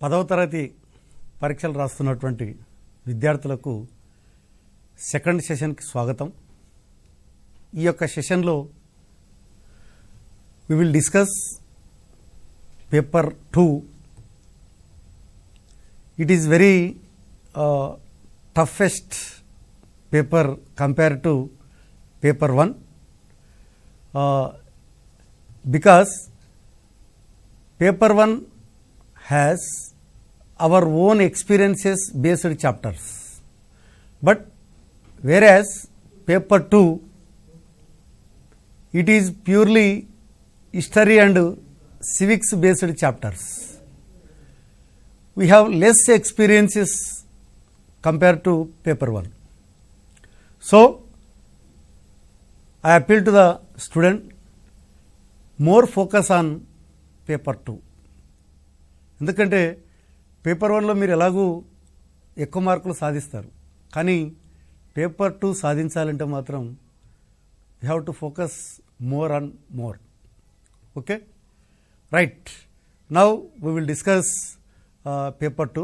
10వ తరగతి పరీక్షలు రాస్తున్నటువంటి విద్యార్థులకు సెకండ్ సెషన్కి స్వాగతం. ఈ యొక్క సెషన్లో we will discuss paper 2. It is very toughest paper compared to paper 1 because paper 1 has our own experiences based chapters, but whereas paper 2 it is purely history and civics based chapters. We have less experiences compared to paper 1. So I appeal to the student, more focus on paper 2. ఎందుకంటే paper 1లో మీరు ఎలాగూ ఎక్కువ మార్కులు సాధిస్తారు, కానీ paper 2 సాధించాలంటే మాత్రం you have to focus more and more. Okay, right. Now we will discuss paper 2.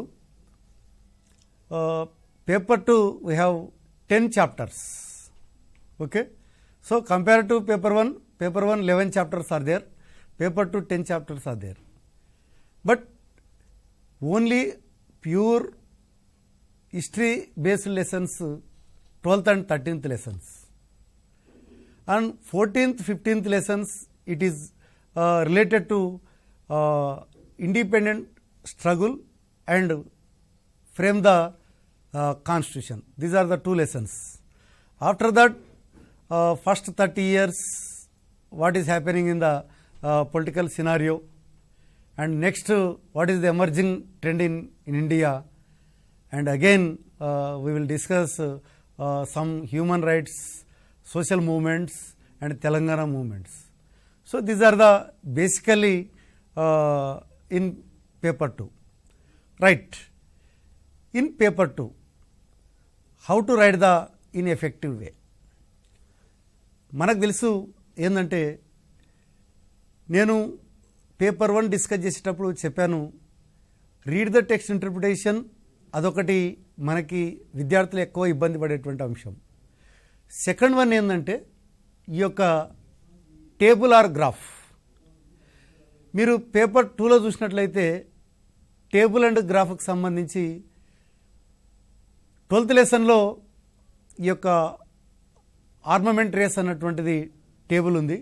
Paper 2 we have 10 chapters. Okay, so compared to paper 1, paper 1 11 chapters are there, paper 2 10 chapters are there, but only pure history based lessons 12th and 13th lessons, and 14th 15th lessons it is related to independent struggle and frame the constitution. These are the 2 lessons. After that, first 30 years what is happening in the political scenario, and next what is the emerging trend in India, and again we will discuss some human rights, social movements and Telangana movements. So these are the basically in paper 2. Right. In paper 2, how to write the in effective way. మనకు తెలుసు ఏంటంటే, నేను paper 1 discuss చేసేటప్పుడు చెప్పాను, read the text interpretation అదొకటి మనకి విద్యార్థులు ఎక్కువ ఇబ్బంది పడేటువంటి అంశం. సెకండ్ వన్ ఏంటంటే ఈ యొక్క టేబుల్ ఆర్ గ్రాఫ్. మీరు పేపర్ 2లో చూసినట్లయితే టేబుల్ అండ్ గ్రాఫ్కి సంబంధించి 12th లెసన్లో ఈ యొక్క ఆర్మమెంట్ రేస్ అన్నటువంటిది టేబుల్ ఉంది,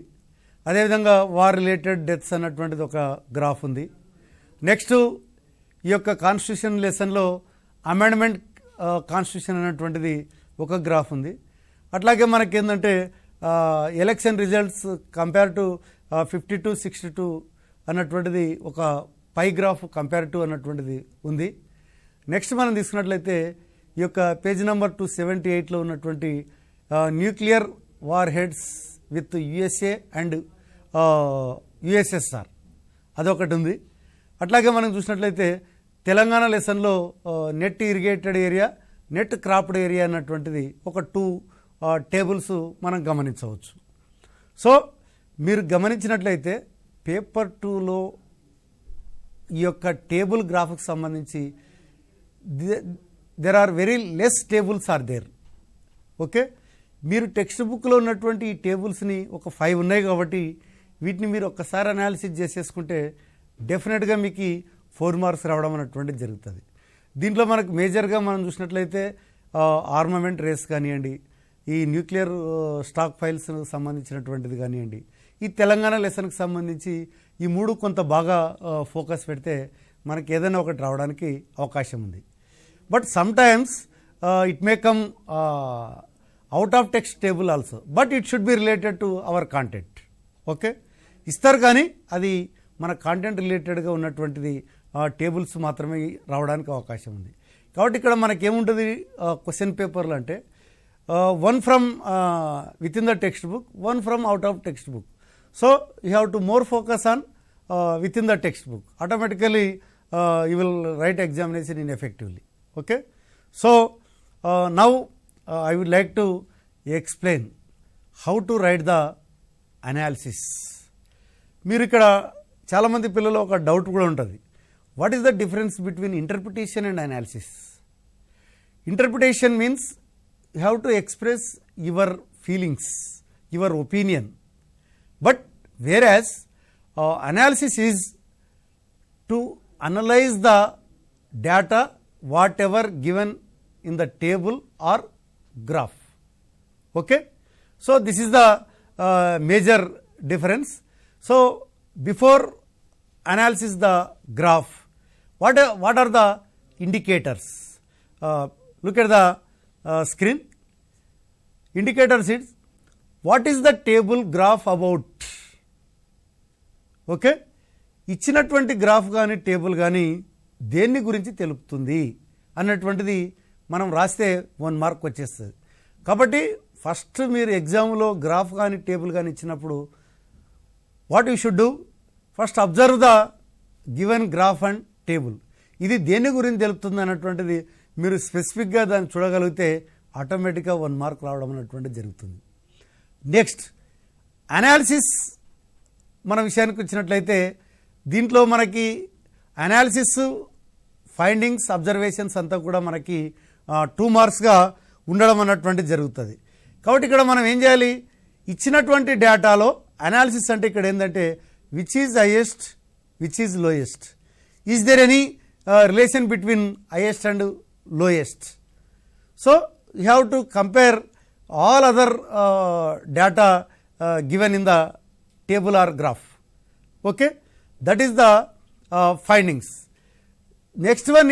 అదేవిధంగా వార్ రిలేటెడ్ డెత్స్ అన్నటువంటిది ఒక గ్రాఫ్ ఉంది. నెక్స్ట్ ఈ యొక్క కాన్స్టిట్యూషన్ లెసన్లో అమెండ్మెంట్ కాన్స్టిట్యూషన్ అన్నటువంటిది ఒక గ్రాఫ్ ఉంది. అట్లాగే మనకేంటంటే ఎలక్షన్ రిజల్ట్స్ కంపేర్ టు 52-62 అన్నటువంటిది ఒక పై గ్రాఫ్ కంపేర్ టు అన్నటువంటిది ఉంది. నెక్స్ట్ మనం తీసుకున్నట్లయితే ఈ యొక్క పేజ్ నెంబర్ 278లో ఉన్నటువంటి nuclear warheads with USA and USSR అదొకటి ఉంది. అట్లాగే మనం చూసినట్లయితే తెలంగాణ లెసన్లో net irrigated area, net cropped area అన్నటువంటిది ఒక 2 టేబుల్స్ మనం గమనించవచ్చు. సో మీరు గమనించినట్లయితే పేపర్ 2లో ఈ యొక్క టేబుల్ గ్రాఫ్కి సంబంధించి there are very less tables are there. Okay, మీరు టెక్స్ట్ బుక్లో ఉన్నటువంటి ఈ టేబుల్స్ని ఒక 5 ఉన్నాయి కాబట్టి వీటిని మీరు ఒక్కసారి అనాలిసిస్ చేసేసుకుంటే డెఫినెట్గా మీకు 4 మార్క్స్ రావడం అన్నటువంటిది జరుగుతుంది. దీంట్లో మనకు మేజర్గా మనం చూసినట్లయితే ఆర్మమెంట్ రేస్ కానివ్వండి, ఈ న్యూక్లియర్ స్టాక్ ఫైల్స్ సంబంధించినటువంటిది కానివ్వండి, ఈ తెలంగాణ లెసన్కి సంబంధించి ఈ 3 కొంత బాగా ఫోకస్ పెడితే మనకి ఏదైనా ఒకటి రావడానికి అవకాశం ఉంది. But some times it may come out of text table also, but it should be related to our content. Okay, ఇస్తారు కానీ అది మన కాంటెంట్ రిలేటెడ్గా ఉన్నటువంటిది టేబుల్స్ మాత్రమే రావడానికి అవకాశం ఉంది. కాబట్టి ఇక్కడ మనకేముంటుంది క్వశ్చన్ పేపర్లు అంటే 1 from within the textbook, 1 from out of textbook. So you have to more focus on within the textbook. Automatically you will write examination in effectively. Okay, so now I would like to explain how to write the analysis. మీరు ఇక్కడ చాలామంది పిల్లలు ఒక doubt కూడా ఉంటుంది, what is the difference between interpretation and analysis? Interpretation means you have to express your feelings, your opinion, but whereas analysis is to analyze the data whatever given in the table or graph. Okay, so this is the major difference. So before analysis the graph, what are the indicators? Look at the screen. Indicators is what is the table graph about. Okay, ఇచ్చినటువంటి graph కానీ table కానీ దేన్ని గురించి తెలుపుతుంది అన్నటువంటిది మనం రాస్తే 1 mark వచ్చేస్తుంది. కాబట్టి ఫస్ట్ మీరు ఎగ్జామ్లో గ్రాఫ్ కానీ టేబుల్ కానీ ఇచ్చినప్పుడు what you should do, first observe the given graph and table. ఇది దేని గురించి తెలుపుతుంది అన్నటువంటిది మీరు స్పెసిఫిక్గా దాన్ని చూడగలిగితే ఆటోమేటిక్గా 1 మార్క్ రావడం అనేటువంటిది జరుగుతుంది. నెక్స్ట్ అనాలిసిస్ మన విషయానికి వచ్చినట్లయితే దీంట్లో మనకి అనాలిసిస్, ఫైండింగ్స్, అబ్జర్వేషన్స్ అంతా కూడా మనకి 2 మార్క్స్గా ఉండడం అన్నటువంటిది జరుగుతుంది. కాబట్టి ఇక్కడ మనం ఏం చేయాలి, ఇచ్చినటువంటి డేటాలో అనాలిసిస్ అంటే ఇక్కడ ఏంటంటే which is highest, which is lowest, is there any relation between highest and lowest. So you have to compare all other data given in the table or graph. Okay, that is the findings. Next one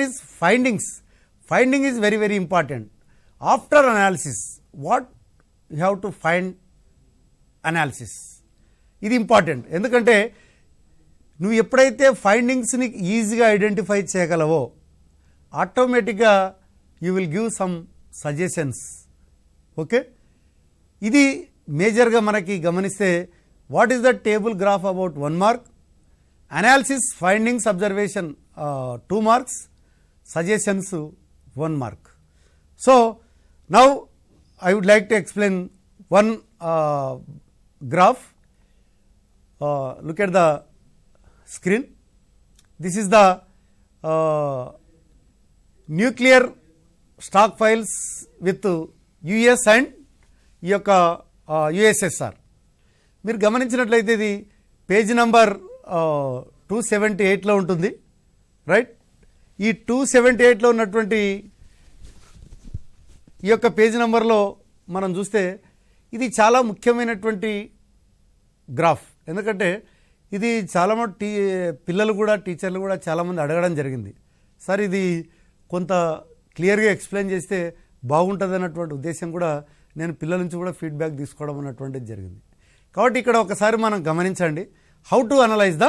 is findings. Finding is very very important. After analysis, what you have to find analysis. ఇది important, ఎందుకంటే నువ్వు ఎప్పుడైతే ఫైండింగ్స్ని ఈజీగా identify చేయగలవో ఆటోమేటిక్గా you will give some suggestions. Okay, ఇది మేజర్గా మనకి గమనిస్తే what is the table graph about 1 mark, analysis, findings, observation 2 marks, suggestions 1 mark. So now I would like to explain one graph. Look at the screen. This is the nuclear stock files with US and ఈ యొక్క USSR. మీరు గమనించినట్లయితే ఇది page number 278లో ఉంటుంది, right. ఈ 278లో ఉన్నటువంటి ఈ యొక్క పేజ్ నంబర్లో మనం చూస్తే ఇది చాలా ముఖ్యమైనటువంటి గ్రాఫ్. ఎందుకంటే ఇది చాలామంది పిల్లలు కూడా, టీచర్లు కూడా చాలామంది అడగడం జరిగింది, సార్ ఇది కొంత క్లియర్గా ఎక్స్ప్లెయిన్ చేస్తే బాగుంటుంది అన్నటువంటి ఉద్దేశం కూడా నేను పిల్లల నుంచి కూడా ఫీడ్బ్యాక్ తీసుకోవడం అన్నటువంటిది జరిగింది. కాబట్టి ఇక్కడ ఒకసారి మనం గమనించండి, how to analyse the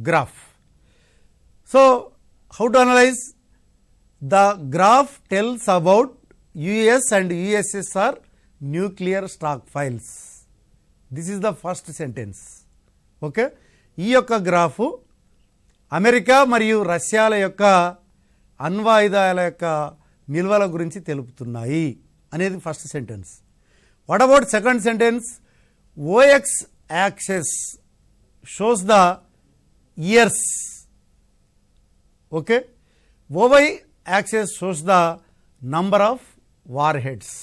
graph. So how to analyse the graph tells about US and USSR nuclear stock files. This is the first sentence. Okay, ఈ యొక్క గ్రాఫు అమెరికా మరియు రష్యాల యొక్క అణ్వాయుధాల యొక్క నిల్వల గురించి తెలుపుతున్నాయి అనేది first sentence. What about second sentence, OX access shows the years. Okay, OY access shows the number of war heads.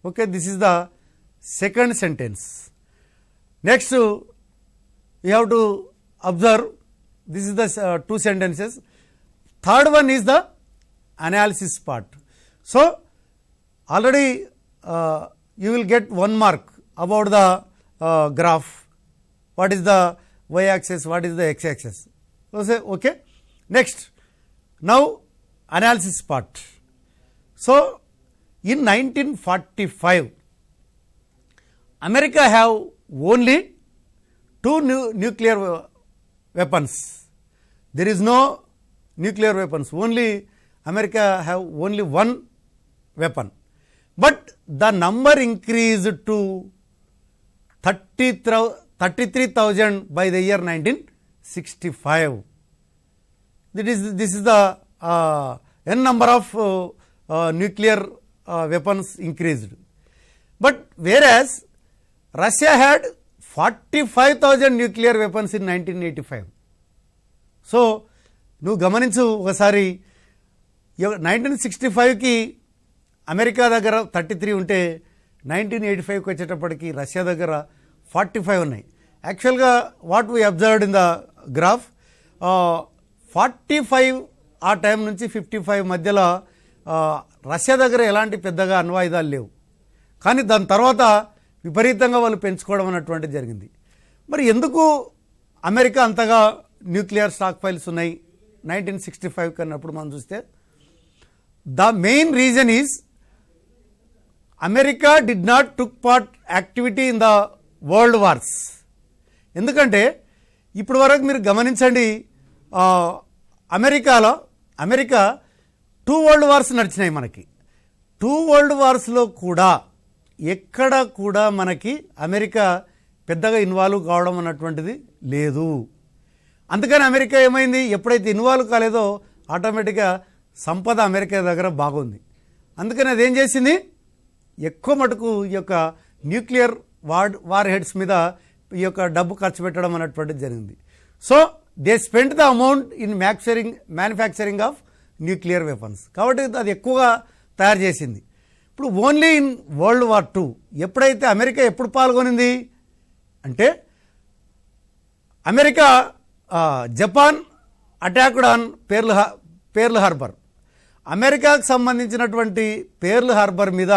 Okay, this is the second sentence. Next, you have to observe, this is the 2 sentences. Third one is the analysis part. So already you will get 1 mark about the graph. What is the y axis, what is the x axis. Okay, next, now analysis part. So in 1945, America have only 2 nuclear weapons. There is no nuclear weapons. Only America have only 1 weapon. But the number increased to 33,000 by the year 1965. This is the n number of nuclear weapons increased. But whereas Russia had 45,000 nuclear weapons in 1985. So నువ్వు గమనించు ఒకసారి 1965కి America దగ్గర 33 ఉంటే 1985కి వచ్చేటప్పటికి Russia దగ్గర 45 ఉన్నాయి. యాక్చువల్గా what we observed in the graph 45 ఆ టైం నుంచి 55 మధ్యలో రష్యా దగ్గర ఎలాంటి పెద్దగా అణ్వాయుధాలు లేవు. కానీ దాని తర్వాత విపరీతంగా వాళ్ళు పెంచుకోవడం అన్నటువంటిది జరిగింది. మరి ఎందుకు అమెరికా అంతగా న్యూక్లియర్ స్టాక్ ఫైల్స్ ఉన్నాయి 1965 కన్నప్పుడు మనం చూస్తే the main reason is America did not took part activity in the world wars. ఎందుకంటే ఇప్పటి వరకు మీరు గమనించండి, అమెరికా 2 వరల్డ్ వార్స్ నడిచినాయి మనకి. 2 వరల్డ్ వార్స్లో కూడా ఎక్కడ కూడా మనకి అమెరికా పెద్దగా ఇన్వాల్వ్ కావడం అన్నటువంటిది లేదు. అందుకని అమెరికా ఏమైంది, ఎప్పుడైతే ఇన్వాల్వ్ కాలేదో ఆటోమేటిక్గా సంపద అమెరికా దగ్గర బాగుంది. అందుకని అదేం చేసింది, ఎక్కువ మటుకు ఈ యొక్క న్యూక్లియర్ వార్ హెడ్స్ మీద ఈ యొక్క డబ్బు ఖర్చు పెట్టడం అన్నటువంటిది జరిగింది. So they spend the amount in manufacturing of nuclear weapons. కాబట్టి అది ఎక్కువగా తయారు చేసింది. ఇప్పుడు ఓన్లీ ఇన్ వరల్డ్ వార్ 2 ఎప్పుడైతే అమెరికా ఎప్పుడు పాల్గొనింది అంటే America Japan attacked on pearl harbour. అమెరికాకు సంబంధించినటువంటి పేర్ల్ హార్బర్ మీద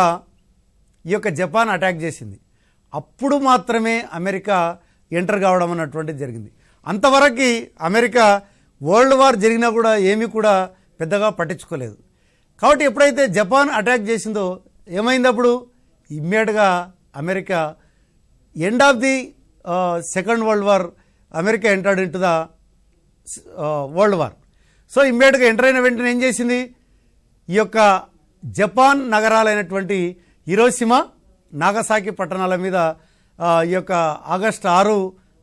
ఈ యొక్క జపాన్ అటాక్ చేసింది. అప్పుడు మాత్రమే అమెరికా ఎంటర్ కావడం అన్నటువంటిది జరిగింది. అంతవరకు అమెరికా వరల్డ్ వార్ జరిగినా కూడా ఏమీ కూడా పెద్దగా పట్టించుకోలేదు. కాబట్టి ఎప్పుడైతే జపాన్ అటాక్ చేసిందో ఏమైంది, అప్పుడు ఇమ్మీడియట్గా America end of the second world war America entered in to the world war. So ఇమ్మీడియట్గా ఎంటర్ అయిన వెంటనే ఏం చేసింది, ఈ యొక్క జపాన్ నగరాలైనటువంటి హిరోషిమా నాగసాకి పట్టణాల మీద ఈ యొక్క ఆగస్టు 6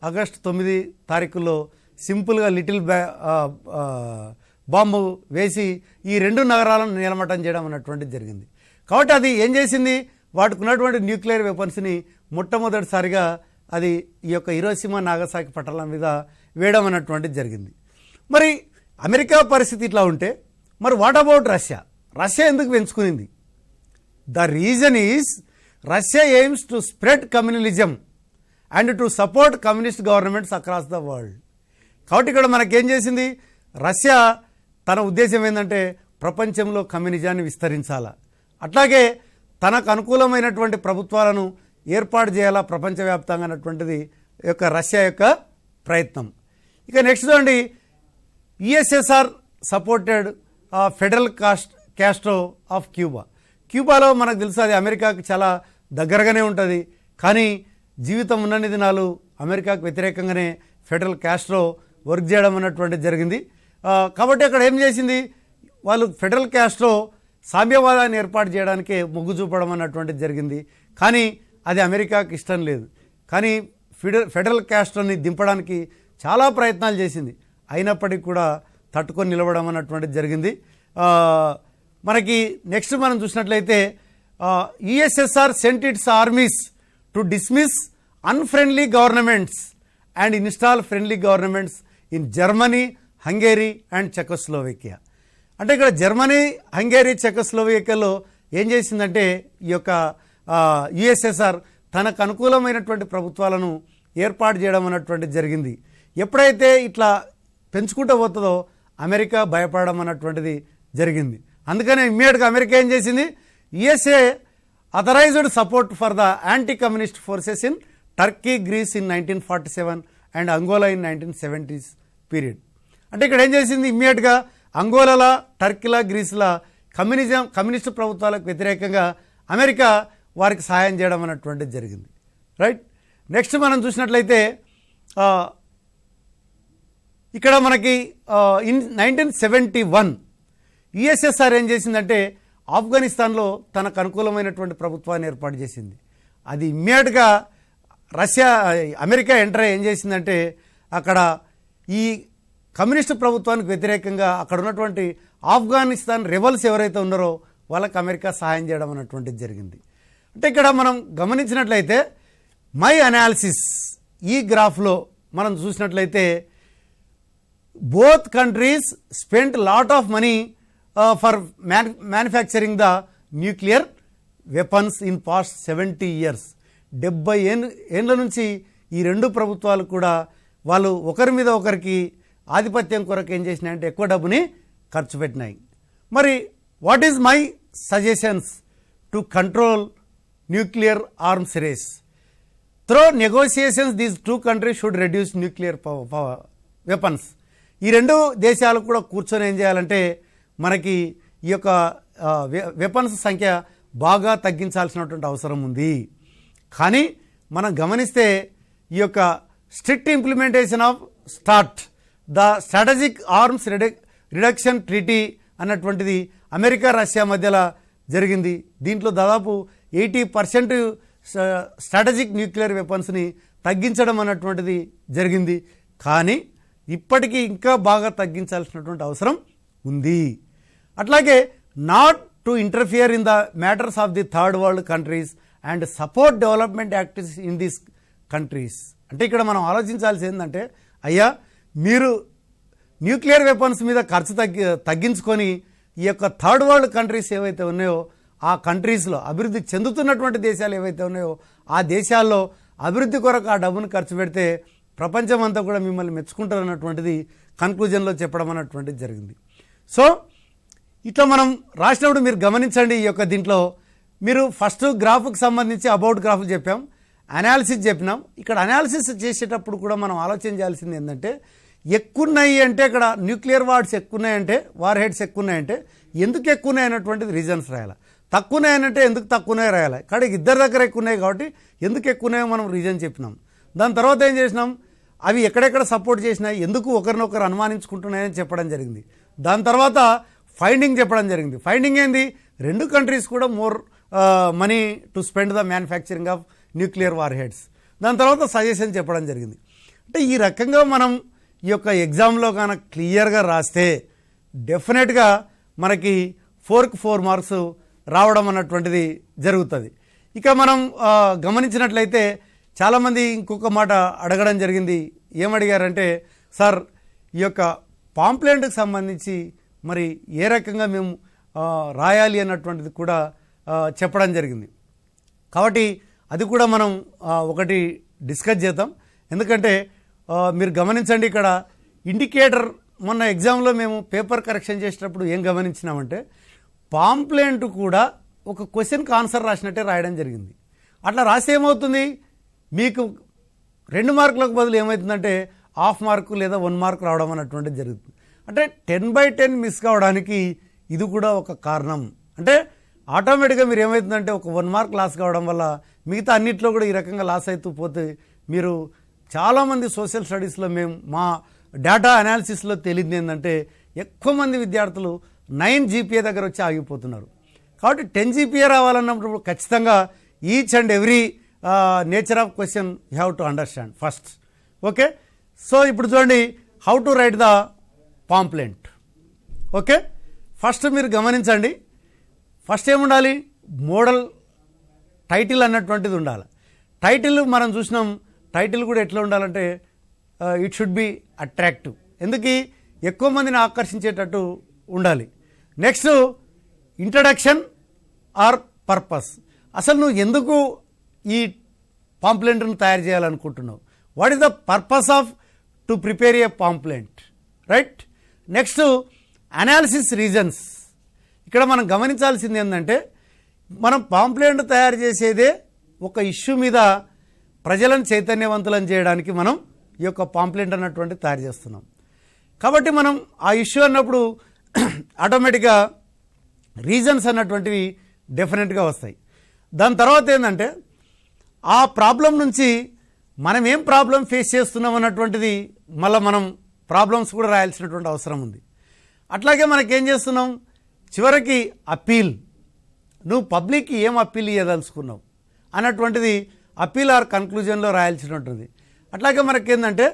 ఆగస్టు 9 తారీఖుల్లో సింపుల్గా లిటిల్ బాంబు వేసి ఈ 2 నగరాలను నేలమట్టం చేయడం అన్నటువంటిది జరిగింది. కాబట్టి అది ఏం చేసింది, వాటికి ఉన్నటువంటి న్యూక్లియర్ వెపన్స్ని మొట్టమొదటిసారిగా అది ఈ యొక్క హిరోషిమా నాగసాకి పట్టణాల మీద వేయడం అన్నటువంటిది జరిగింది. మరి అమెరికా పరిస్థితి ఇట్లా ఉంటే మరి వాట్ అబౌట్ రష్యా ఎందుకు పెంచుకునింది? The reason is Russia aims to spread communalism and to support communist governments across the world. కాబట్టి ఇక్కడ మనకేం చేసింది, రష్యా తన ఉద్దేశం ఏంటంటే ప్రపంచంలో కమ్యూనిజాన్ని విస్తరించాలా, అట్లాగే తనకు అనుకూలమైనటువంటి ప్రభుత్వాలను ఏర్పాటు చేయాలా ప్రపంచవ్యాప్తంగా అన్నటువంటిది యొక్క రష్యా యొక్క ప్రయత్నం. ఇక నెక్స్ట్ చూడండి, USSR supported federal Castro of క్యూబాలో మనకు తెలుసు అది అమెరికాకు చాలా దగ్గరగానే ఉంటుంది. కానీ జీవితం ఉన్నన్ని దినాలు అమెరికాకు వ్యతిరేకంగానే ఫెడరల్ కాస్ట్రో వర్క్ చేయడం అన్నటువంటిది జరిగింది. కాబట్టి అక్కడ ఏం చేసింది, వాళ్ళు ఫెడరల్ కాస్ట్రో సామ్యవాదాన్ని ఏర్పాటు చేయడానికే మొగ్గు చూపడం అన్నటువంటిది జరిగింది. కానీ అది అమెరికాకు ఇష్టం లేదు. కానీ ఫెడరల్ కాస్ట్రోని దింపడానికి చాలా ప్రయత్నాలు చేసింది, అయినప్పటికీ కూడా తట్టుకొని నిలవడం అన్నటువంటిది జరిగింది. మనకి నెక్స్ట్ మనం చూసినట్లయితే USSR sent its armies to dismiss unfriendly governments and install friendly governments in Germany, Hungary and Czechoslovakia. అంటే ఇక్కడ జర్మనీ, హంగేరీ, చెకోస్లోవేకియాలో ఏం చేసిందంటే ఈ యొక్క యుఎస్ఎస్ఆర్ తనకు అనుకూలమైనటువంటి ప్రభుత్వాలను ఏర్పాటు చేయడం అన్నటువంటిది జరిగింది. ఎప్పుడైతే ఇట్లా పెంచుకుంటూ పోతుందో అమెరికా భయపడడం అన్నటువంటిది జరిగింది. అందుకనే ఇమ్మీడియట్గా అమెరికా ఏం చేసింది, USA authorised support for the anti communist forces in Turkey, Greece in 1947 and Angola in 1970s period. అంటే ఇక్కడ ఏం చేసింది, ఇమ్మీడియట్గా అంగోలాల, టర్కీల, గ్రీసుల కమ్యూనిస్టు ప్రభుత్వాలకు వ్యతిరేకంగా అమెరికా వారికి సహాయం చేయడం అన్నటువంటిది జరిగింది. రైట్. నెక్స్ట్ మనం చూసినట్లయితే ఇక్కడ మనకి ఇన్ 1971 యుఎస్ఎస్ఆర్ ఏం చేసిందంటే ఆఫ్ఘనిస్తాన్లో తనకు అనుకూలమైనటువంటి ప్రభుత్వాన్ని ఏర్పాటు చేసింది. అది ఇమ్మీడియట్గా అమెరికా ఎంటర్ ఏం చేసిందంటే అక్కడ ఈ కమ్యూనిస్టు ప్రభుత్వానికి వ్యతిరేకంగా అక్కడ ఉన్నటువంటి ఆఫ్ఘనిస్తాన్ రెబల్స్ ఎవరైతే ఉన్నారో వాళ్ళకి అమెరికా సహాయం చేయడం అన్నటువంటిది జరిగింది. అంటే ఇక్కడ మనం గమనించినట్లయితే మై అనాలిసిస్ ఈ గ్రాఫ్లో మనం చూసినట్లయితే both countries spent lot of money for manufacturing the nuclear weapons in past 70 years. 70 ఏళ్ళ నుంచి ఈ రెండు ప్రభుత్వాలు కూడా వాళ్ళు ఒకరి మీద ఒకరికి ఆధిపత్యం కొరకు ఏం చేసినాయంటే ఎక్కువ డబ్బుని ఖర్చు పెట్టినాయి. మరి what is my suggestions to control nuclear arms race? Through negotiations these two countries should reduce nuclear weapons. ఈ రెండు దేశాలు కూడా కూర్చొని ఏం చేయాలంటే మనకి ఈ యొక్క వెపన్స్ సంఖ్య బాగా తగ్గించాల్సినటువంటి అవసరం ఉంది. కానీ మనం గమనిస్తే ఈ యొక్క strict implementation of the strategic arms reduction treaty అన్నటువంటిది అమెరికా రష్యా మధ్యలో జరిగింది. దీంట్లో దాదాపు 80% స్ట్రాటజిక్ న్యూక్లియర్ వెపన్స్ని తగ్గించడం అన్నటువంటిది జరిగింది. కానీ ఇప్పటికీ ఇంకా బాగా తగ్గించాల్సినటువంటి అవసరం ఉంది. అట్లాగే not to interfere in the matters of the third world countries and support development activities in these countries. అంటే ఇక్కడ మనం ఆలోచించాల్సి ఏంటంటే అయ్యా మీరు న్యూక్లియర్ వెపన్స్ మీద ఖర్చు తగ్గించుకొని ఈ యొక్క థర్డ్ వరల్డ్ కంట్రీస్ ఏవైతే ఉన్నాయో ఆ కంట్రీస్లో అభివృద్ధి చెందుతున్నటువంటి దేశాలు ఏవైతే ఉన్నాయో ఆ దేశాల్లో అభివృద్ధి కొరకు ఆ డబ్బును ఖర్చు పెడితే ప్రపంచం అంతా కూడా మిమ్మల్ని మెచ్చుకుంటారన్నటువంటిది కన్క్లూజన్లో చెప్పడం అన్నటువంటిది జరిగింది. సో ఇట్లా మనం రాసినప్పుడు మీరు గమనించండి. ఈ యొక్క దీంట్లో మీరు ఫస్ట్ గ్రాఫ్కి సంబంధించి అబౌట్ గ్రాఫ్ చెప్పాం, అనాలిసిస్ చెప్పినాం. ఇక్కడ అనాలిసిస్ చేసేటప్పుడు కూడా మనం ఆలోచన చేయాల్సింది ఏంటంటే ఎక్కువ ఉన్నాయి అంటే ఇక్కడ న్యూక్లియర్ వార్డ్స్ ఎక్కువ ఉన్నాయంటే వార్ హెడ్స్ ఎక్కువ ఉన్నాయంటే ఎందుకు ఎక్కువ ఉన్నాయి అన్నటువంటిది రీజన్స్ రాయాలి. తక్కువ ఉన్నాయనంటే ఎందుకు తక్కువ ఉన్నాయో రాయాలి. కానీ ఇద్దరి దగ్గర ఎక్కువ ఉన్నాయి కాబట్టి ఎందుకు ఎక్కువ ఉన్నాయో మనం రీజన్ చెప్పినాం. దాని తర్వాత ఏం చేసినాం, అవి ఎక్కడెక్కడ సపోర్ట్ చేసినాయి, ఎందుకు ఒకరినొకరు అనుమానించుకుంటున్నాయని చెప్పడం జరిగింది. దాని తర్వాత ఫైండింగ్ చెప్పడం జరిగింది. ఫైండింగ్ ఏంది, రెండు కంట్రీస్ కూడా more money to spend the manufacturing of nuclear war heads. దాని తర్వాత సజెషన్ చెప్పడం జరిగింది. అంటే ఈ రకంగా మనం ఈ యొక్క ఎగ్జామ్లో కనుక క్లియర్గా రాస్తే డెఫినెట్గా మనకి 4కి 4 మార్క్స్ రావడం అన్నటువంటిది జరుగుతుంది. ఇక మనం గమనించినట్లయితే చాలామంది ఇంకొక మాట అడగడం జరిగింది. ఏమడిగారంటే సార్ ఈ యొక్క పాంప్లెంట్కి సంబంధించి మరి ఏ రకంగా మేము రాయాలి అన్నటువంటిది కూడా చెప్పడం జరిగింది. కాబట్టి అది కూడా మనం ఒకటి డిస్కస్ చేద్దాం. ఎందుకంటే మీరు గమనించండి, ఇక్కడ ఇండికేటర్ మొన్న ఎగ్జామ్లో మేము పేపర్ కరెక్షన్ చేసేటప్పుడు ఏం గమనించినామంటే పాంప్లెంట్ కూడా ఒక క్వశ్చన్కి ఆన్సర్ రాసినట్టే రాయడం జరిగింది. అట్లా రాస్తే ఏమవుతుంది, మీకు 2 మార్కులకు బదులు ఏమవుతుందంటే హాఫ్ మార్కు లేదా 1 మార్క్ రావడం అన్నటువంటిది జరుగుతుంది. అంటే 10/10 మిస్ కావడానికి ఇది కూడా ఒక కారణం. అంటే ఆటోమేటిక్గా మీరు ఏమవుతుందంటే ఒక 1 మార్క్ లాస్ కావడం వల్ల మిగతా అన్నిట్లో కూడా ఈ రకంగా లాస్ అవుతూ పోతే మీరు చాలామంది సోషల్ స్టడీస్లో మేము మా డేటా అనాలిసిస్లో తెలియదు ఏంటంటే ఎక్కువ మంది విద్యార్థులు 9 GPA దగ్గర వచ్చి ఆగిపోతున్నారు. కాబట్టి 10 GPA రావాలన్నప్పుడు ఖచ్చితంగా each and every nature of question you have to understand first. Okay, so ఇప్పుడు చూడండి how to write the pamphlet. Okay, first మీరు గమనించండి, ఫస్ట్ ఏముండాలి, మోడల్ టైటిల్ అన్నటువంటిది ఉండాలి. టైటిల్ మనం చూసినాం, టైటిల్ కూడా ఎట్లా ఉండాలంటే ఇట్ షుడ్ బి అట్రాక్టివ్. ఎందుకు ఎక్కువ మందిని ఆకర్షించేటట్టు ఉండాలి. నెక్స్ట్ ఇంట్రడక్షన్ ఆర్ పర్పస్, అసలు నువ్వు ఎందుకు ఈ పాంప్లెంట్ను తయారు చేయాలనుకుంటున్నావు, what is the purpose of to prepare a pamphlet, right. Next analysis reasons. ఇక్కడ మనం గమనించాల్సింది ఏంటంటే మనం పాంప్లెంట్ తయారు చేసేదే ఒక ఇష్యూ మీద ప్రజలను చైతన్యవంతులను చేయడానికి మనం ఈ యొక్క పాంప్లెంట్ అన్నటువంటి తయారు చేస్తున్నాం. కాబట్టి మనం ఆ ఇష్యూ అన్నప్పుడు ఆటోమేటిక్గా రీజన్స్ అన్నటువంటివి డెఫినెట్గా వస్తాయి. దాని తర్వాత ఏంటంటే ఆ ప్రాబ్లం నుంచి మనం ఏం ప్రాబ్లం ఫేస్ చేస్తున్నాం అన్నటువంటిది మళ్ళీ మనం ప్రాబ్లమ్స్ కూడా రాయాల్సినటువంటి అవసరం ఉంది. అట్లాగే మనకేం చేస్తున్నాం, చివరికి అప్పీల్, నువ్వు పబ్లిక్కి ఏం అప్పీల్ ఇవ్వదలుచుకున్నావు అన్నటువంటిది అప్పీల్ ఆర్ కన్క్లూజన్లో రాయాల్సి ఉంటుంది. అట్లాగే మనకేంటంటే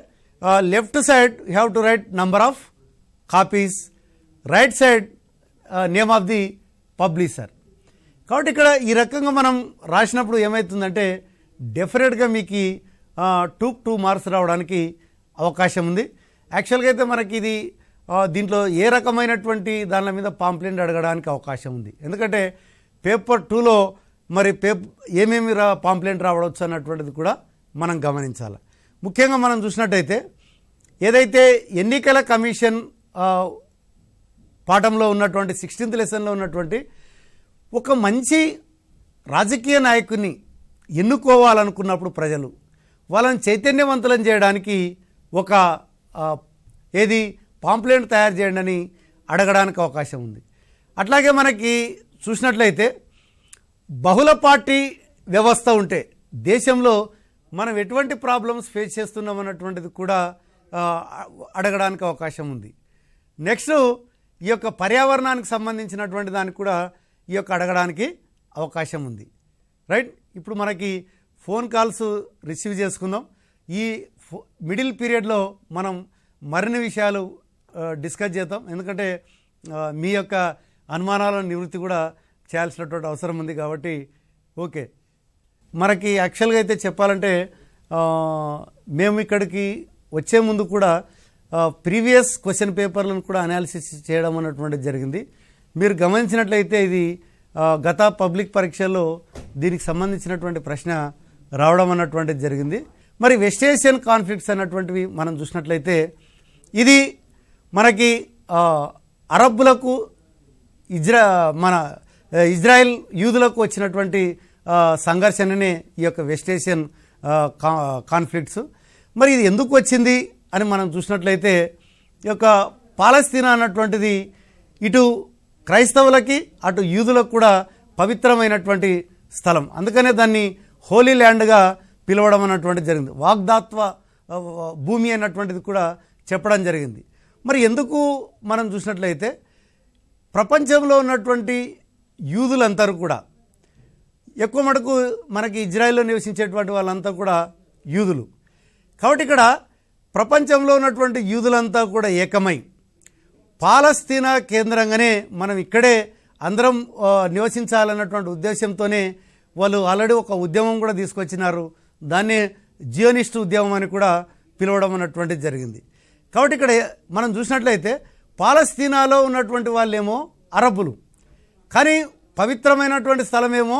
left side you have to right number of copies, right side name of the publisher. కాబట్టి ఇక్కడ ఈ రకంగా మనం రాసినప్పుడు ఏమవుతుందంటే డెఫినెట్గా మీకు 2 మార్క్స్ రావడానికి అవకాశం ఉంది. యాక్చువల్గా అయితే మనకి ఇది దీంట్లో ఏ రకమైనటువంటి దాని మీద పాంప్లెంట్ అడగడానికి అవకాశం ఉంది. ఎందుకంటే పేపర్ 2లో మరి ఏమేమి పాంప్లెంట్ రావడవచ్చు అన్నటువంటిది కూడా మనం గమనించాలి. ముఖ్యంగా మనం చూసినట్టయితే ఏదైతే ఎన్నికల కమిషన్ పాఠంలో ఉన్నటువంటి 16th లెసన్లో ఉన్నటువంటి ఒక మంచి రాజకీయ నాయకుని ఎన్నుకోవాలనుకున్నప్పుడు ప్రజలు వాళ్ళని చైతన్యవంతులను చేయడానికి ఒక ఏది పాంప్లెంట్ తయారు చేయండి అని అడగడానికి అవకాశం ఉంది. అట్లాగే మనకి చూసినట్లయితే బహుళ పార్టీ వ్యవస్థ ఉంటే దేశంలో మనం ఎటువంటి ప్రాబ్లమ్స్ ఫేస్ చేస్తున్నాం అన్నటువంటిది కూడా అడగడానికి అవకాశం ఉంది. నెక్స్ట్ ఈ యొక్క పర్యావరణానికి సంబంధించినటువంటి దానికి కూడా ఈ యొక్క అడగడానికి అవకాశం ఉంది. రైట్, ఇప్పుడు మనకి ఫోన్ కాల్స్ రిసీవ్ చేసుకుందాం. ఈ మిడిల్ పీరియడ్లో మనం మరిన్ని విషయాలు డిస్కస్ చేద్దాం. ఎందుకంటే మీ యొక్క అనుమానాల నివృత్తి కూడా చేయాల్సినటువంటి అవసరం ఉంది కాబట్టి ఓకే. మనకి యాక్చువల్గా అయితే చెప్పాలంటే మేము ఇక్కడికి వచ్చే ముందు కూడా ప్రీవియస్ క్వశ్చన్ పేపర్లను కూడా అనాలిసిస్ చేయడం అన్నటువంటిది జరిగింది. మీరు గమనించినట్లయితే ఇది గత పబ్లిక్ పరీక్షల్లో దీనికి సంబంధించినటువంటి ప్రశ్న రావడం అన్నటువంటిది జరిగింది. మరి వెస్ట్ ఏషియన్ కాన్ఫ్లిక్ట్స్ అన్నటువంటివి మనం చూసినట్లయితే ఇది మనకి అరబ్బులకు మన ఇజ్రాయెల్ యూదులకు వచ్చినటువంటి సంఘర్షణనే ఈ యొక్క వెస్ట్ ఏషియన్ కాన్ఫ్లిక్ట్స్. మరి ఇది ఎందుకు వచ్చింది అని మనం చూసినట్లయితే ఈ యొక్క పాలస్తీనా అన్నటువంటిది ఇటు క్రైస్తవులకి అటు యూదులకు కూడా పవిత్రమైనటువంటి స్థలం. అందుకనే దాన్ని హోలీ ల్యాండ్గా పిలవడం అన్నటువంటిది జరిగింది. వాగ్దాత్వ భూమి అన్నటువంటిది కూడా చెప్పడం జరిగింది. మరి ఎందుకు మనం చూసినట్లయితే ప్రపంచంలో ఉన్నటువంటి యూదులందరూ కూడా ఎక్కువ మటుకు మనకి ఇజ్రాయెల్లో నివసించేటువంటి వాళ్ళంతా కూడా యూదులు. కాబట్టి ఇక్కడ ప్రపంచంలో ఉన్నటువంటి యూదులంతా కూడా ఏకమై పాలస్తీనా కేంద్రంగానే మనం ఇక్కడే అందరం నివసించాలన్నటువంటి ఉద్దేశంతోనే వాళ్ళు ఆల్రెడీ ఒక ఉద్యమం కూడా తీసుకొచ్చినారు. దాన్నే జియోనిస్ట్ ఉద్యమం అని కూడా పిలవడం అన్నటువంటిది జరిగింది. కాబట్టి ఇక్కడ మనం చూసినట్లయితే పాలస్తీనాలో ఉన్నటువంటి వాళ్ళేమో అరబ్బులు, కానీ పవిత్రమైనటువంటి స్థలమేమో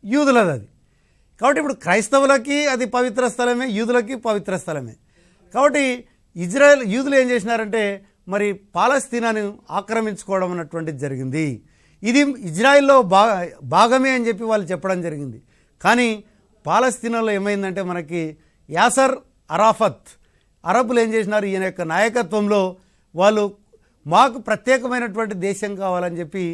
యూదులది అది. కాబట్టి ఇప్పుడు క్రైస్తవులకి అది పవిత్ర స్థలమే, యూదులకి పవిత్ర స్థలమే. కాబట్టి ఇజ్రాయెల్ యూదులు ఏం చేసినారంటే మరి పాలస్తీనాను ఆక్రమించుకోవడం అన్నటువంటిది జరిగింది. ఇది ఇజ్రాయెల్లో భాగమే అని చెప్పి వాళ్ళు చెప్పడం జరిగింది. కానీ పాలస్తీనాలో ఏమైందంటే మనకి యాసర్ అరాఫత్ అరబ్బులు ఏం చేసినారు, ఈయన యొక్క నాయకత్వంలో వాళ్ళు మాకు ప్రత్యేకమైనటువంటి దేశం కావాలని చెప్పి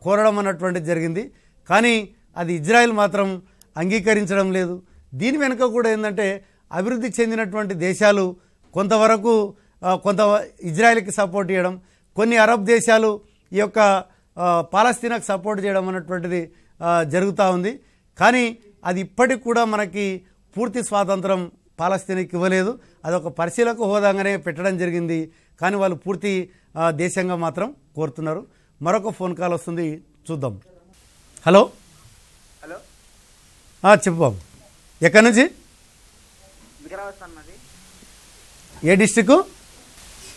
కోరడం అన్నటువంటిది జరిగింది. కానీ అది ఇజ్రాయెల్ మాత్రం అంగీకరించడం లేదు. దీని వెనుక కూడా ఏంటంటే అభివృద్ధి చెందినటువంటి దేశాలు కొంతవరకు కొంత ఇజ్రాయెల్కి సపోర్ట్ చేయడం, కొన్ని అరబ్ దేశాలు ఈ యొక్క పాలస్తీనాకు సపోర్ట్ చేయడం అన్నటువంటిది జరుగుతూ ఉంది. కానీ అది ఇప్పటికి కూడా మనకి పూర్తి స్వాతంత్రం పాలస్తీనాకి ఇవ్వలేదు. అదొక పరిశీలక హోదాగానే పెట్టడం జరిగింది. కానీ వాళ్ళు పూర్తి దేశంగా మాత్రం కోరుతున్నారు. మరొక ఫోన్ కాల్ వస్తుంది, చూద్దాం. హలో హలో చెప్పు బాబు, ఎక్కడి నుంచి? వికారాబాద్ సార్. నాది ఏ district?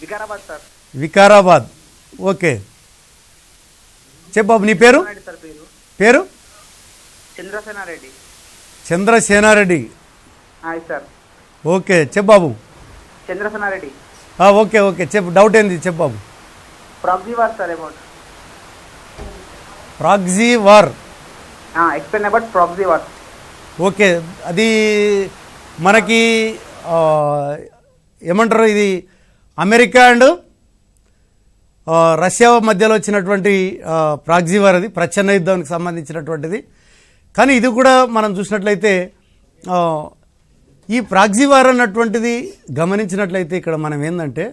Vikarabad sir. Vikarabad. Okay, చెప్పు బాబు. నీ పేరు? సార్ పేరు పేరు చంద్రసేనారెడ్డి. చంద్రసేనారెడ్డి. సార్. ఓకే, చెప్పు బాబు. చంద్రసేనారెడ్డి. ఓకే ఓకే, చెప్పు. డౌట్ ఏంది చెప్పు బాబు. Proxy war sir. About proxy war. Explain about proxy war. Okay, అది మనకి ఏమంటారు, ఇది అమెరికా అండ్ రష్యా మధ్యలో వచ్చినటువంటి ప్రాక్సీ వార్. అది ప్రచ్ఛన్న యుద్ధానికి సంబంధించినటువంటిది. కానీ ఇది కూడా మనం చూసినట్లయితే ఈ ప్రాక్సీ వార్ అన్నటువంటిది గమనించినట్లయితే ఇక్కడ మనం ఏంటంటే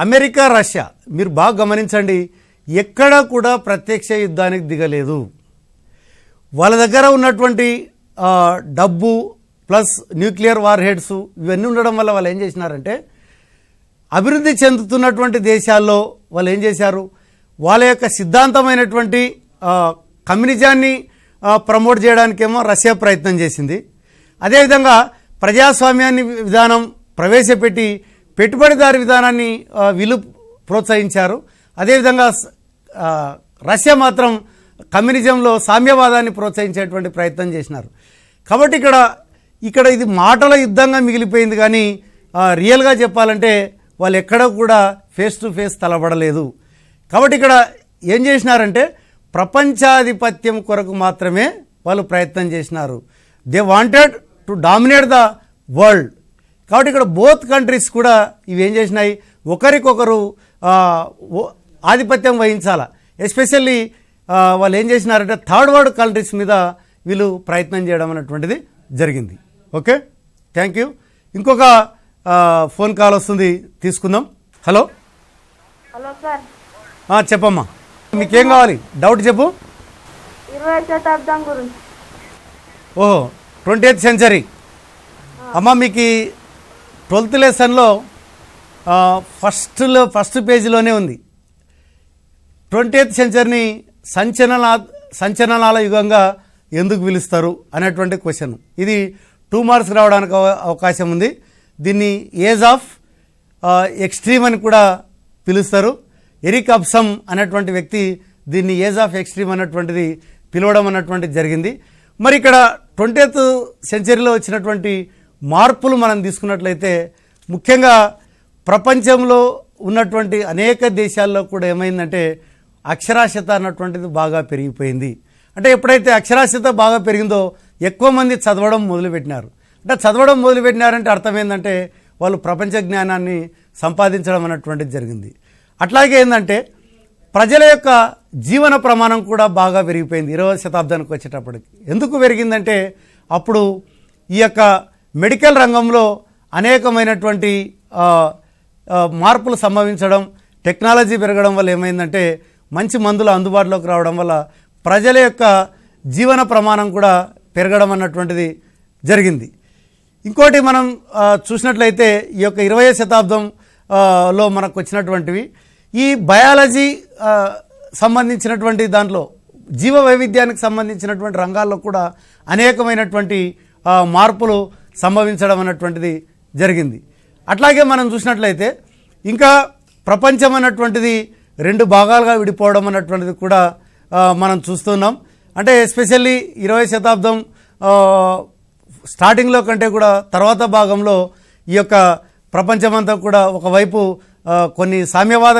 అమెరికా రష్యా మీరు బాగా గమనించండి, ఎక్కడ కూడా ప్రత్యక్ష యుద్ధానికి దిగలేదు. వాళ్ళ దగ్గర ఉన్నటువంటి డబ్బు ప్లస్ న్యూక్లియర్ వార్ హెడ్స్ ఇవన్నీ ఉండడం వల్ల వాళ్ళు ఏం చేసినారంటే అభివృద్ధి చెందుతున్నటువంటి దేశాల్లో వాళ్ళు ఏం చేశారు, వాళ్ళ యొక్క సిద్ధాంతమైనటువంటి కమ్యూనిజాన్ని ప్రమోట్ చేయడానికేమో రష్యా ప్రయత్నం చేసింది. అదేవిధంగా ప్రజాస్వామ్యాన్ని విధానం ప్రవేశపెట్టి పెట్టుబడిదారి విధానాన్ని వీళ్ళు ప్రోత్సహించారు. అదేవిధంగా రష్యా మాత్రం కమ్యూనిజంలో సామ్యవాదాన్ని ప్రోత్సహించేటువంటి ప్రయత్నం చేసినారు. కాబట్టి ఇక్కడ ఇది మాటల యుద్ధంగా మిగిలిపోయింది, కానీ రియల్గా చెప్పాలంటే వాళ్ళు ఎక్కడ కూడా ఫేస్ టు ఫేస్ తలబడలేదు. కాబట్టి ఇక్కడ ఏం చేసినారంటే ప్రపంచాధిపత్యం కొరకు మాత్రమే వాళ్ళు ప్రయత్నం చేసినారు. They wanted to dominate the world. కాబట్టి ఇక్కడ బోత్ కంట్రీస్ కూడా ఇవి ఏం చేసినాయి, ఒకరికొకరు ఆధిపత్యం వహించాల. ఎస్పెషల్లీ వాళ్ళు ఏం చేసినారంటే థర్డ్ వరల్డ్ కంట్రీస్ మీద వీళ్ళు ప్రయత్నం చేయడం అనేటువంటిది జరిగింది. Okay, thank you. ఇంకొక ఫోన్ కాల్ వస్తుంది, తీసుకుందాం. Hello hello sir. చెప్పమ్మా, మీకేం కావాలి, డౌట్ చెప్పు. 20వ శతాబ్దం గురించి. ఓహో, 20th సెంచరీ. అమ్మ, మీకు 12th లెసన్లో ఫస్ట్ పేజీలోనే ఉంది 20th సెంచరీని సంచలనాల యుగంగా ఎందుకు పిలుస్తారు అనేటువంటి క్వశ్చన్. ఇది 2 మార్క్స్ రావడానికి అవకాశం ఉంది. దీన్ని ఏజ్ ఆఫ్ ఎక్స్ట్రీమ్ అని కూడా పిలుస్తారు. ఎరిక్ అబ్సమ్ అనేటువంటి వ్యక్తి దీన్ని ఏజ్ ఆఫ్ ఎక్స్ట్రీమ్ అనేటువంటిది పిలవడం అన్నటువంటిది జరిగింది. మరి ఇక్కడ 20th సెంచరీలో వచ్చినటువంటి మార్పులు మనం తీసుకున్నట్లయితే ముఖ్యంగా ప్రపంచంలో ఉన్నటువంటి అనేక దేశాల్లో కూడా ఏమైందంటే అక్షరాస్యత అన్నటువంటిది బాగా పెరిగిపోయింది. అంటే ఎప్పుడైతే అక్షరాస్యత బాగా పెరిగిందో ఎక్కువ మంది చదవడం మొదలుపెట్టినారు. అంటే చదవడం మొదలుపెట్టినారంటే అర్థం ఏంటంటే వాళ్ళు ప్రపంచ జ్ఞానాన్ని సంపాదించడం అన్నటువంటిది జరిగింది. అట్లాగే ఏంటంటే ప్రజల యొక్క జీవన ప్రమాణం కూడా బాగా పెరిగిపోయింది 20వ శతాబ్దానికి వచ్చేటప్పటికి. ఎందుకు పెరిగిందంటే అప్పుడు ఈ యొక్క మెడికల్ రంగంలో అనేకమైనటువంటి మార్పులు సంభవించడం, టెక్నాలజీ పెరగడం వల్ల ఏమైందంటే మంచి మందులు అందుబాటులోకి రావడం వల్ల ప్రజల యొక్క జీవన ప్రమాణం కూడా పెరగడం అన్నటువంటిది జరిగింది. ఇంకోటి మనం చూసినట్లయితే ఈ యొక్క 20వ శతాబ్దంలో మనకు వచ్చినటువంటివి ఈ బయాలజీ సంబంధించినటువంటి దాంట్లో జీవ వైవిధ్యానికి సంబంధించినటువంటి రంగాల్లో కూడా అనేకమైనటువంటి మార్పులు సంభవించడం అన్నటువంటిది జరిగింది. అట్లాగే మనం చూసినట్లయితే ఇంకా ప్రపంచం అన్నటువంటిది 2 భాగాలుగా విడిపోవడం అన్నటువంటిది కూడా మనం చూస్తున్నాం. అంటే ఎస్పెషల్లీ 20వ శతాబ్దం స్టార్టింగ్లో కంటే కూడా తర్వాత భాగంలో ఈ యొక్క ప్రపంచమంతా కూడా ఒకవైపు కొన్ని సామ్యవాద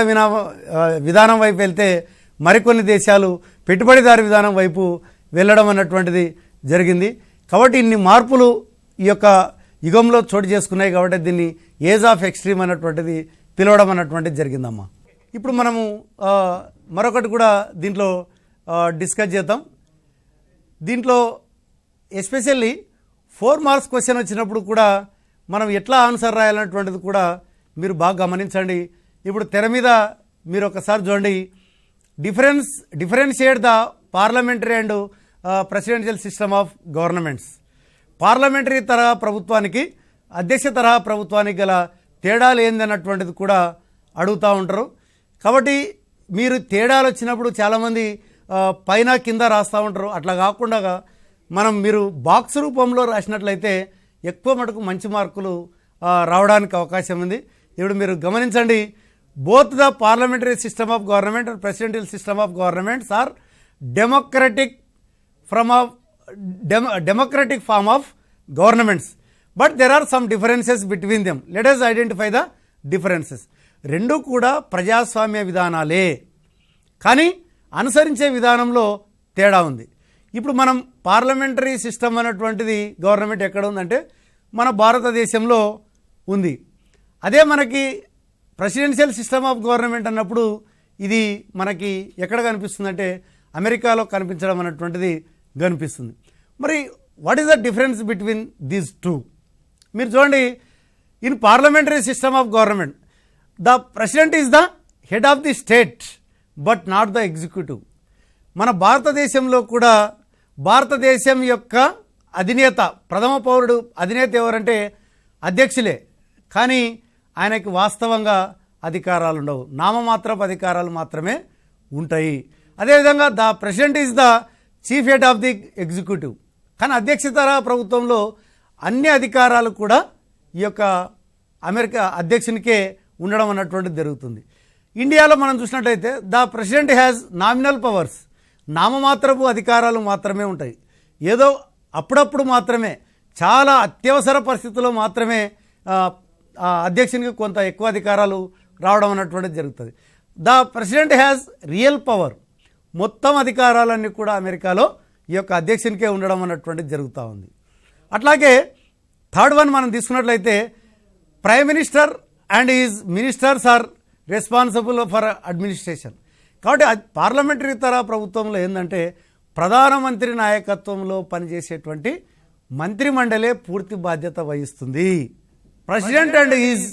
విధానం వైపు వెళ్తే మరికొన్ని దేశాలు పెట్టుబడిదారి విధానం వైపు వెళ్ళడం అన్నటువంటిది జరిగింది. కాబట్టి ఇన్ని మార్పులు ఈ యొక్క యుగంలో చోటు చేసుకున్నాయి. కాబట్టి దీన్ని ఏజ్ ఆఫ్ ఎక్స్ట్రీమ్ అన్నటువంటిది పిలవడం అన్నటువంటిది జరిగిందమ్మా. ఇప్పుడు మనము మరొకటి కూడా దీంట్లో డిస్కస్ చేద్దాం. దీంట్లో ఎస్పెషల్లీ 4 మార్క్స్ క్వశ్చన్ వచ్చినప్పుడు కూడా మనం ఎట్లా ఆన్సర్ రాయాలన్నటువంటిది కూడా మీరు బాగా గమనించండి. ఇప్పుడు తెర మీద మీరు ఒకసారి చూడండి, differentiate the parliamentary and presidential system of governments. Parliamentary తరహా ప్రభుత్వానికి అధ్యక్ష తరహా ప్రభుత్వానికి గల తేడాలు ఏందన్నటువంటిది కూడా అడుగుతూ ఉంటారు. కాబట్టి మీరు తేడాలు వచ్చినప్పుడు చాలామంది పైన కింద రాస్తూ ఉంటారు. అట్లా కాకుండా మీరు బాక్స్ రూపంలో రాసినట్లయితే ఎక్కువ మటుకు మంచి మార్కులు రావడానికి అవకాశం ఉంది. ఇప్పుడు మీరు గమనించండి, both the parliamentary system of government and presidential system of governments are democratic form of governments, but there are some differences between them. Let us identify the differences. 2 కూడా ప్రజాస్వామ్య విధానాలే, కానీ అనుసరించే విధానంలో తేడా ఉంది. ఇప్పుడు మనం పార్లమెంటరీ సిస్టమ్ అనేటువంటిది గవర్నమెంట్ ఎక్కడ ఉందంటే మన భారతదేశంలో ఉంది. అదే మనకి ప్రెసిడెన్షియల్ సిస్టమ్ ఆఫ్ గవర్నమెంట్ అన్నప్పుడు ఇది మనకి ఎక్కడ కనిపిస్తుందంటే అమెరికాలో కనిపించడం అనేటువంటిది కనిపిస్తుంది. మరి what is the difference between these 2? మీరు చూడండి, in parliamentary system of government the president is the head of the state but not the executive. మన భారతదేశంలో కూడా భారతదేశం యొక్క అధినేత, ప్రథమ పౌరుడు అధినేత ఎవరంటే అధ్యక్షులే, కానీ ఆయనకి వాస్తవంగా అధికారాలు ఉండవు, నామమాత్రపు అధికారాలు మాత్రమే ఉంటాయి. అదేవిధంగా the president is the chief head of the executive. కానీ అధ్యక్ష తరహా ప్రభుత్వంలో అన్ని అధికారాలు కూడా ఈ యొక్క అమెరికా అధ్యక్షునికే ఉండడం అన్నటువంటిది జరుగుతుంది. ఇండియాలో మనం చూసినట్టయితే the president has nominal powers, నామమాత్రపు అధికారాలు మాత్రమే ఉంటాయి. ఏదో అప్పుడప్పుడు మాత్రమే, చాలా అత్యవసర పరిస్థితుల్లో మాత్రమే అధ్యక్షునికి కొంత ఎక్కువ అధికారాలు రావడం అన్నటువంటిది జరుగుతుంది. The president has real power, మొత్తం అధికారాలన్నీ కూడా అమెరికాలో ఈ యొక్క అధ్యక్షునికే ఉండడం అన్నటువంటిది జరుగుతూ ఉంది. అట్లాగే థర్డ్ వన్ మనం తీసుకున్నట్లయితే prime minister and his ministers are responsible for administration. కాబట్టి పార్లమెంటరీ తరహా ప్రభుత్వంలో ఏంటంటే ప్రధానమంత్రి నాయకత్వంలో పనిచేసేటువంటి మంత్రిమండలే పూర్తి బాధ్యత వహిస్తుంది. President and his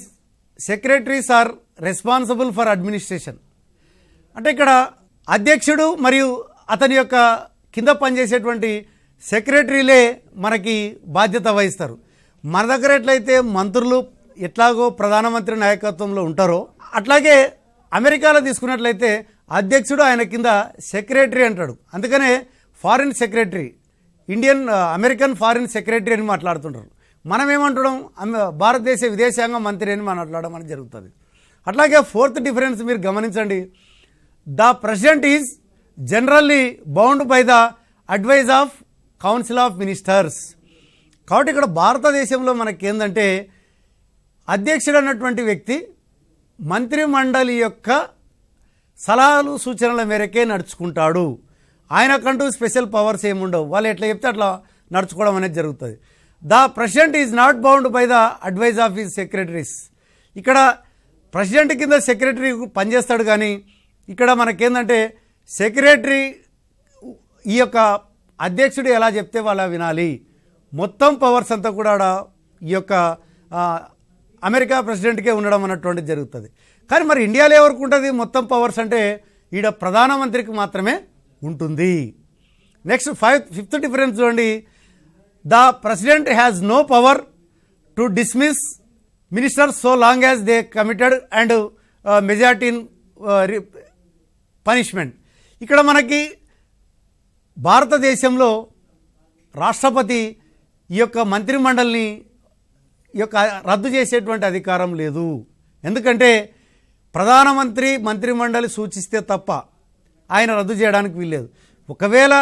secretaries are responsible for administration. అంటే ఇక్కడ అధ్యక్షుడు మరియు అతని యొక్క కింద పనిచేసేటువంటి సెక్రటరీలే మనకి బాధ్యత వహిస్తారు. మన దగ్గర ఎట్లయితే మంత్రులు ఎట్లాగో ప్రధానమంత్రి నాయకత్వంలో ఉంటారో అట్లాగే అమెరికాలో తీసుకున్నట్లయితే అధ్యక్షుడు ఆయన కింద సెక్రటరీ అంటాడు. అందుకనే foreign secretary, American foreign secretary అని మాట్లాడుతుంటారు. మనం ఏమంటున్నాం, భారతదేశ విదేశాంగ మంత్రి అని మాట్లాడడం అనేది జరుగుతుంది. అట్లాగే ఫోర్త్ డిఫరెన్స్ మీరు గమనించండి, the president is generally bound by the advice of council of ministers. కాబట్టి ఇక్కడ భారతదేశంలో మనకేందంటే అధ్యక్షుడు అన్నటువంటి వ్యక్తి మంత్రిమండలి యొక్క సలహాలు సూచనల మేరకే నడుచుకుంటాడు. ఆయనకంటూ స్పెషల్ పవర్స్ ఏముండవు, వాళ్ళు ఎట్లా చెప్తే అట్లా నడుచుకోవడం అనేది జరుగుతుంది. The president is not bound by the advice of his secretaries. ఇక్కడ ప్రెసిడెంట్ కింద సెక్రటరీ పనిచేస్తాడు, కానీ ఇక్కడ మనకేందంటే సెక్రటరీ ఈ యొక్క అధ్యక్షుడు ఎలా చెప్తే వాళ్ళ వినాలి. మొత్తం పవర్స్ అంతా కూడా ఈ యొక్క అమెరికా ప్రెసిడెంట్కే ఉండడం అన్నటువంటిది జరుగుతుంది. కానీ మరి ఇండియాలో ఎవరికి ఉంటుంది మొత్తం పవర్స్ అంటే ఈడ ప్రధానమంత్రికి మాత్రమే ఉంటుంది. నెక్స్ట్ ఫిఫ్త్ డిఫరెన్స్ చూడండి, the president has no power to dismiss ministers so long as they committed and majority in punishment. ఇక్కడ మనకి భారతదేశంలో రాష్ట్రపతి ఈ యొక్క మంత్రిమండలిని ఈ యొక్క రద్దు చేసేటువంటి అధికారం లేదు. ఎందుకంటే ప్రధానమంత్రి మంత్రిమండలి సూచిస్తే తప్ప ఆయన రద్దు చేయడానికి వీల్లేదు. ఒకవేళ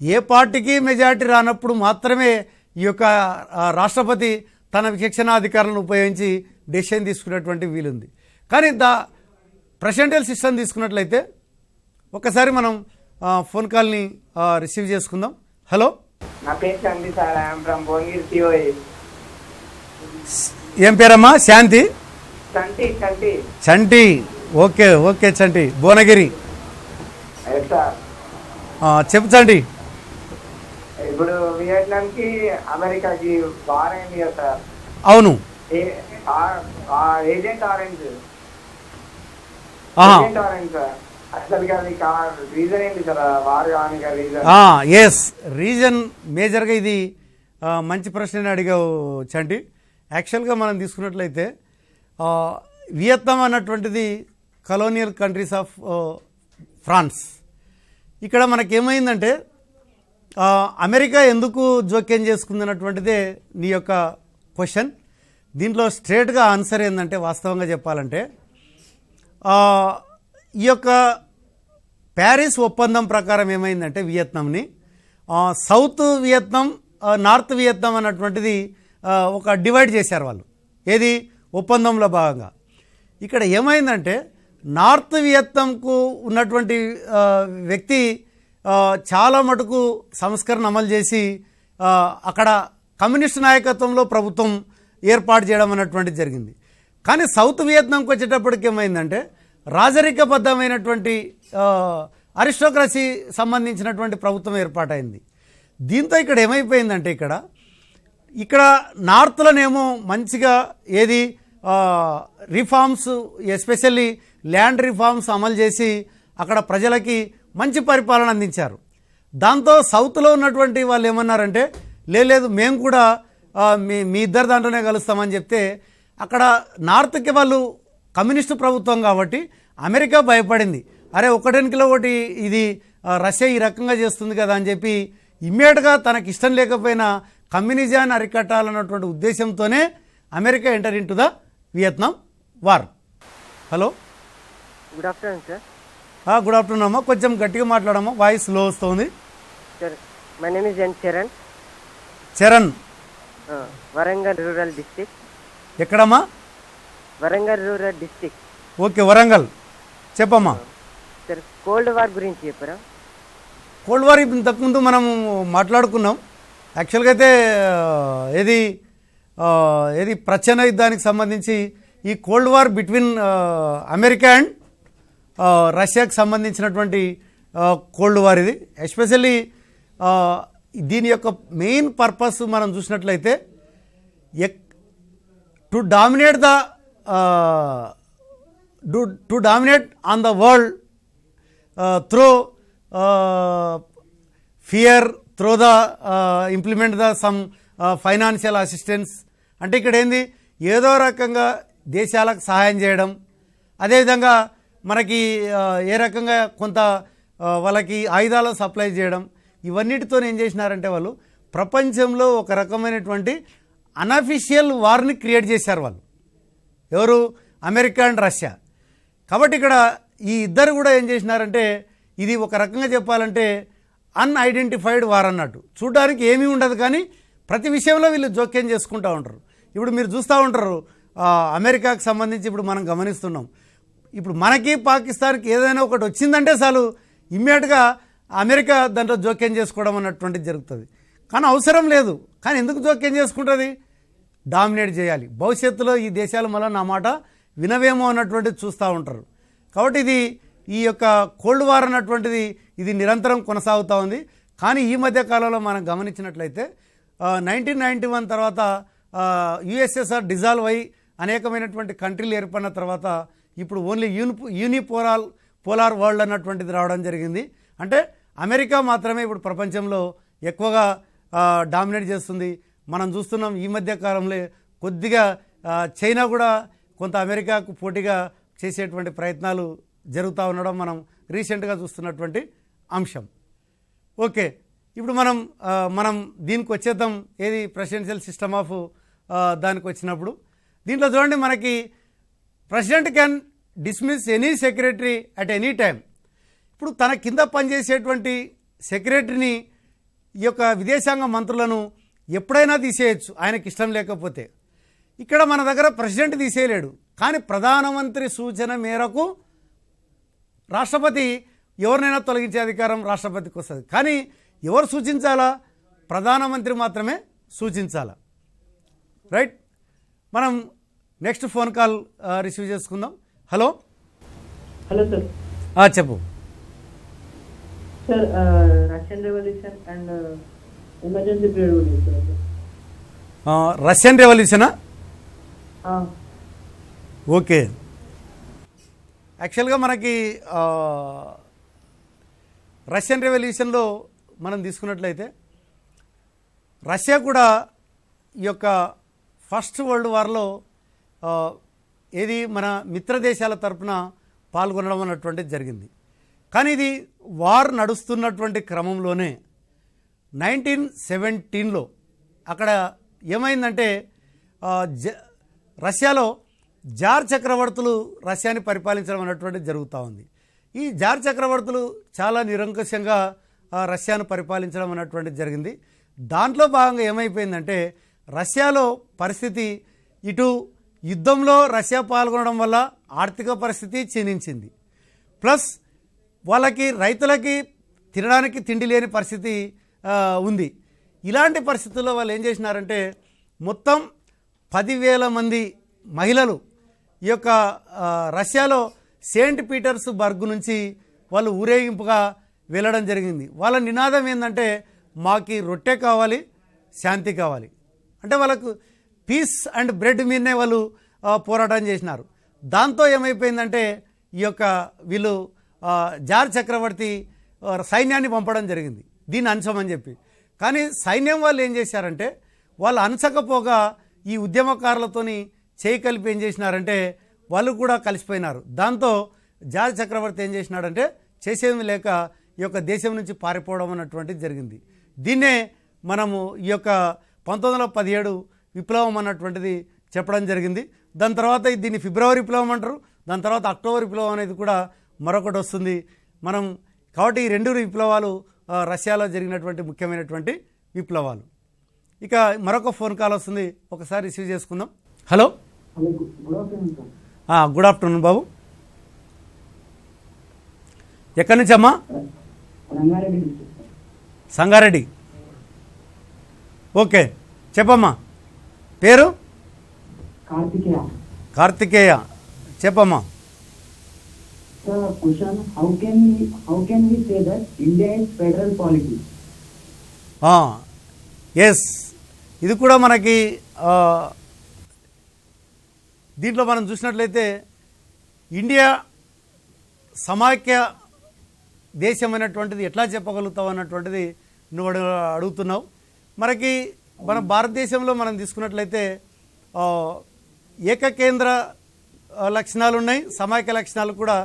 ఏ పార్టీకి మెజారిటీ రానప్పుడు మాత్రమే ఈ యొక్క రాష్ట్రపతి తన విచక్షణాధికారాలను ఉపయోగించి డెసిషన్ తీసుకునేటువంటి వీలుంది. కానీ ప్రెసిడెంటియల్ సిస్టమ్ తీసుకున్నట్లయితే ఒకసారి మనం ఫోన్ కాల్ని రిసీవ్ చేసుకుందాం. హలో, నా పేరు Chanti sir, I'm from Bhuvanagiri COA. ఏం పేరమ్మా? Shanti? Chanti Chanti Chanti. Okay okay Chanti, Bhuvanagiri. Sir చెప్పు చంటి. ఇప్పుడు వియట్నాంకి అమెరికాకి వార్ అయింది కదా సార్. అవును. ఏజెంట్ ఆరెంజ్ ఆహా, సార్, అసలు రీజన్ ఏంటి సార్ వార్ కానికి రీజన్? ఎస్, రీజన్ మేజర్గా ఇది మంచి ప్రశ్న అడిగావు చంటి. యాక్చువల్గా మనం తీసుకున్నట్లయితే వియత్నాం అన్నటువంటిది కలోనియల్ కంట్రీస్ ఆఫ్ ఫ్రాన్స్. ఇక్కడ మనకేమైందంటే అమెరికా ఎందుకు జోక్యం చేసుకుంది అన్నటువంటిదే నీ యొక్క క్వశ్చన్. దీంట్లో స్ట్రేట్గా ఆన్సర్ ఏంటంటే వాస్తవంగా చెప్పాలంటే ఈ యొక్క ప్యారిస్ ఒప్పందం ప్రకారం ఏమైందంటే వియత్నాంని సౌత్ వియత్నాం, నార్త్ వియత్నాం అన్నటువంటిది ఒక డివైడ్ చేశారు వాళ్ళు. ఏది? ఒప్పందంలో భాగంగా. ఇక్కడ ఏమైందంటే నార్త్ వియత్నాంకు ఉన్నటువంటి వ్యక్తి చాలా మటుకు సంస్కరణ అమలు చేసి అక్కడ కమ్యూనిస్ట్ నాయకత్వంలో ప్రభుత్వం ఏర్పాటు చేయడం అన్నటువంటిది జరిగింది. కానీ సౌత్ వియత్నాంకి వచ్చేటప్పటికి ఏమైందంటే రాజరికబద్ధమైనటువంటి అరిస్టోక్రసీ సంబంధించినటువంటి ప్రభుత్వం ఏర్పాటైంది. దీంతో ఇక్కడ ఏమైపోయిందంటే ఇక్కడ నార్త్లోనేమో మంచిగా ఏది రిఫార్మ్స్, ఎస్పెషల్లీ ల్యాండ్ రిఫార్మ్స్ అమలు చేసి అక్కడ ప్రజలకి మంచి పరిపాలన అందించారు. దాంతో సౌత్లో ఉన్నటువంటి వాళ్ళు ఏమన్నారంటే లేదు మేము కూడా మీ ఇద్దరు దాంట్లోనే కలుస్తామని చెప్తే అక్కడ నార్త్కి వాళ్ళు కమ్యూనిస్టు ప్రభుత్వం కాబట్టి అమెరికా భయపడింది. అరే ఒకటెనికిలో ఒకటి ఇది రష్యా ఈ రకంగా చేస్తుంది కదా అని చెప్పి ఇమ్మీడియట్గా తనకి ఇష్టం లేకపోయినా కమ్యూనిజాన్ని అరికట్టాలన్నటువంటి ఉద్దేశంతోనే America enter into the Vietnam war. Hello, good afternoon sir. Good afternoon అమ్మా. కొంచెం గట్టిగా మాట్లాడమ్మా, వాయిస్ స్లో వస్తుంది. Sir my name is N Charan. Charan, Warangal rural district. ఎక్కడమ్మా? Warangal rural district. Okay, Warangal. చెప్పమ్మా. సార్ కోల్డ్ వార్ గురించి చెప్పరా? కోల్డ్ వార్ ఇంతకుముందు మనం మాట్లాడుకున్నాం. యాక్చువల్గా అయితే ఏది ప్రచ్ఛన్న యుద్ధానికి సంబంధించి ఈ cold war between America and రష్యాకి సంబంధించినటువంటి కోల్డ్ వార్ ఇది. ఎస్పెషల్లీ దీని యొక్క మెయిన్ పర్పస్ మనం చూసినట్లయితే to dominate on the world through fear, through the implement the sum financial assistance. అంటే ఇక్కడ ఏంది, ఏదో రకంగా దేశాలకు సహాయం చేయడం, అదేవిధంగా మనకి ఏ రకంగా కొంత వాళ్ళకి ఆయుధాలు సప్లై చేయడం, ఇవన్నిటితో ఏం చేసినారంటే వాళ్ళు ప్రపంచంలో ఒక రకమైనటువంటి అన్అఫీషియల్ వార్ని క్రియేట్ చేశారు వాళ్ళు. ఎవరు? America and Russia. కాబట్టి ఇక్కడ ఈ ఇద్దరు కూడా ఏం చేసినారంటే ఇది ఒక రకంగా చెప్పాలంటే అన్ఐడెంటిఫైడ్ వార్ అన్నట్టు. చూడడానికి ఏమీ ఉండదు కానీ ప్రతి విషయంలో వీళ్ళు జోక్యం చేసుకుంటూ ఉంటారు. ఇప్పుడు మీరు చూస్తూ ఉంటారు అమెరికాకు సంబంధించి ఇప్పుడు మనం గమనిస్తున్నాం. ఇప్పుడు మనకి పాకిస్తాన్కి ఏదైనా ఒకటి వచ్చిందంటే చాలు ఇమ్మీడియట్గా అమెరికా దాంట్లో జోక్యం చేసుకోవడం అన్నటువంటిది జరుగుతుంది. కానీ అవసరం లేదు. కానీ ఎందుకు జోక్యం చేసుకుంటుంది? డామినేట్ చేయాలి. భవిష్యత్తులో ఈ దేశాలు మళ్ళీ నా మాట వినవేమో అన్నటువంటిది చూస్తూ ఉంటారు. కాబట్టి ఈ యొక్క కోల్డ్ వార్ అన్నటువంటిది ఇది నిరంతరం కొనసాగుతూ ఉంది. కానీ ఈ మధ్య కాలంలో మనం గమనించినట్లయితే 1991 తర్వాత యుఎస్ఎస్ఆర్ డిజాల్వ్ అయ్యి అనేకమైనటువంటి కంట్రీలు ఏర్పడిన తర్వాత ఇప్పుడు ఓన్లీ పోలార్ వరల్డ్ అన్నటువంటిది రావడం జరిగింది. అంటే అమెరికా మాత్రమే ఇప్పుడు ప్రపంచంలో ఎక్కువగా డామినేట్ చేస్తుంది. మనం చూస్తున్నాం ఈ మధ్య కాలంలో కొద్దిగా చైనా కూడా కొంత అమెరికాకు పోటీగా చేసేటువంటి ప్రయత్నాలు జరుగుతూ ఉండడం మనం రీసెంట్గా చూస్తున్నటువంటి అంశం. ఓకే, ఇప్పుడు మనం దీనికి వచ్చేద్దాం. ఏది ప్రెసిడెన్షియల్ సిస్టమ్ ఆఫ్ దానికి వచ్చినప్పుడు దీంట్లో చూడండి, మనకి president can dismiss any secretary at any time. ఇప్పుడు తన కింద పనిచేసేటువంటి సెక్రటరీని ఈ యొక్క విదేశాంగ మంత్రులను ఎప్పుడైనా తీసేయచ్చు ఆయనకి ఇష్టం లేకపోతే. ఇక్కడ మన దగ్గర ప్రెసిడెంట్ తీసేయలేడు. కానీ ప్రధానమంత్రి సూచన మేరకు రాష్ట్రపతి ఎవరినైనా తొలగించే అధికారం రాష్ట్రపతికి వస్తుంది. కానీ ఎవరు సూచించాలా? ప్రధానమంత్రి మాత్రమే సూచించాలా. రైట్, మనం నెక్స్ట్ ఫోన్ కాల్ రిసీవ్ చేసుకుందాం. హలో. Hello sir. చెప్పు sir. Russian revolution and emergency period గురించి సార్. రష్యన్ రెవల్యూషనా? ఓకే. యాక్చువల్గా మనకి రష్యన్ రెవల్యూషన్లో మనం తీసుకున్నట్లయితే రష్యా కూడా ఈ యొక్క ఫస్ట్ వరల్డ్ వార్లో ఏది మన మిత్ర దేశాల తరపున పాల్గొనడం అన్నటువంటిది జరిగింది. కానీ ఇది వార్ నడుస్తున్నటువంటి క్రమంలోనే 1917లో అక్కడ ఏమైందంటే రష్యాలో జార్ చక్రవర్తులు రష్యాని పరిపాలించడం అన్నటువంటిది జరుగుతూ ఉంది. ఈ జార్ చక్రవర్తులు చాలా నిరంకుశంగా రష్యాను పరిపాలించడం అన్నటువంటిది జరిగింది. దాంట్లో భాగంగా ఏమైపోయిందంటే రష్యాలో పరిస్థితి ఇటు యుద్ధంలో రష్యా పాల్గొనడం వల్ల ఆర్థిక పరిస్థితి క్షీణించింది. ప్లస్ వాళ్ళకి రైతులకి తినడానికి తిండి లేని పరిస్థితి ఉంది. ఇలాంటి పరిస్థితుల్లో వాళ్ళు ఏం చేసినారంటే మొత్తం 10,000 మంది మహిళలు ఈ యొక్క రష్యాలో సెయింట్ పీటర్స్బర్గ్ నుంచి వాళ్ళు ఊరేగింపుగా వెళ్ళడం జరిగింది. వాళ్ళ నినాదం ఏంటంటే మాకి రొట్టె కావాలి, శాంతి కావాలి. అంటే వాళ్ళకు పీస్ అండ్ బ్రెడ్ మీదనే వాళ్ళు పోరాటం చేసినారు. దాంతో ఏమైపోయిందంటే ఈ యొక్క వీళ్ళు జార్ చక్రవర్తి సైన్యాన్ని పంపడం జరిగింది దీన్ని అంచమని చెప్పి. కానీ సైన్యం వాళ్ళు ఏం చేశారంటే వాళ్ళు అంచకపోగా ఈ ఉద్యమకారులతోని చేయి కలిపి ఏం చేసినారంటే వాళ్ళు కూడా కలిసిపోయినారు. దాంతో జార్ చక్రవర్తి ఏం చేసినాడంటే చేసేది లేక ఈ యొక్క దేశం నుంచి పారిపోవడం అన్నటువంటిది జరిగింది. దీన్నే మనము ఈ యొక్క 1917 విప్లవం అన్నటువంటిది చెప్పడం జరిగింది. దాని తర్వాత దీన్ని ఫిబ్రవరి విప్లవం అంటారు, దాని తర్వాత అక్టోబర్ విప్లవం అనేది కూడా మరొకటి వస్తుంది. మనం కాబట్టి ఈ 2 విప్లవాలు రష్యాలో జరిగినటువంటి ముఖ్యమైనటువంటి విప్లవాలు. ఇక మరొక ఫోన్ కాల్ వస్తుంది, ఒకసారి రిసీవ్ చేసుకుందాం. హలో, గుడ్ ఆఫ్టర్నూన్ బాబు. ఎక్కడి నుంచి అమ్మా? సంగారెడ్డి. ఓకే, చెప్పమ్మా. పేరు? కార్తికేయ. చెప్పమ్మా. Question: How can we say that India is federal polity? Yes, ఇది కూడా మనకి దీంట్లో మనం చూసినట్లయితే ఇండియా సమాఖ్య దేశమైనటువంటిది ఎట్లా చెప్పగలుగుతావు అన్నటువంటిది నువ్వు అడుగుతున్నావు. మనకి మన భారతదేశంలో మనం తీసుకున్నట్లయితే ఏకకేంద్ర లక్షణాలు ఉన్నాయి, సమాఖ్య లక్షణాలు కూడా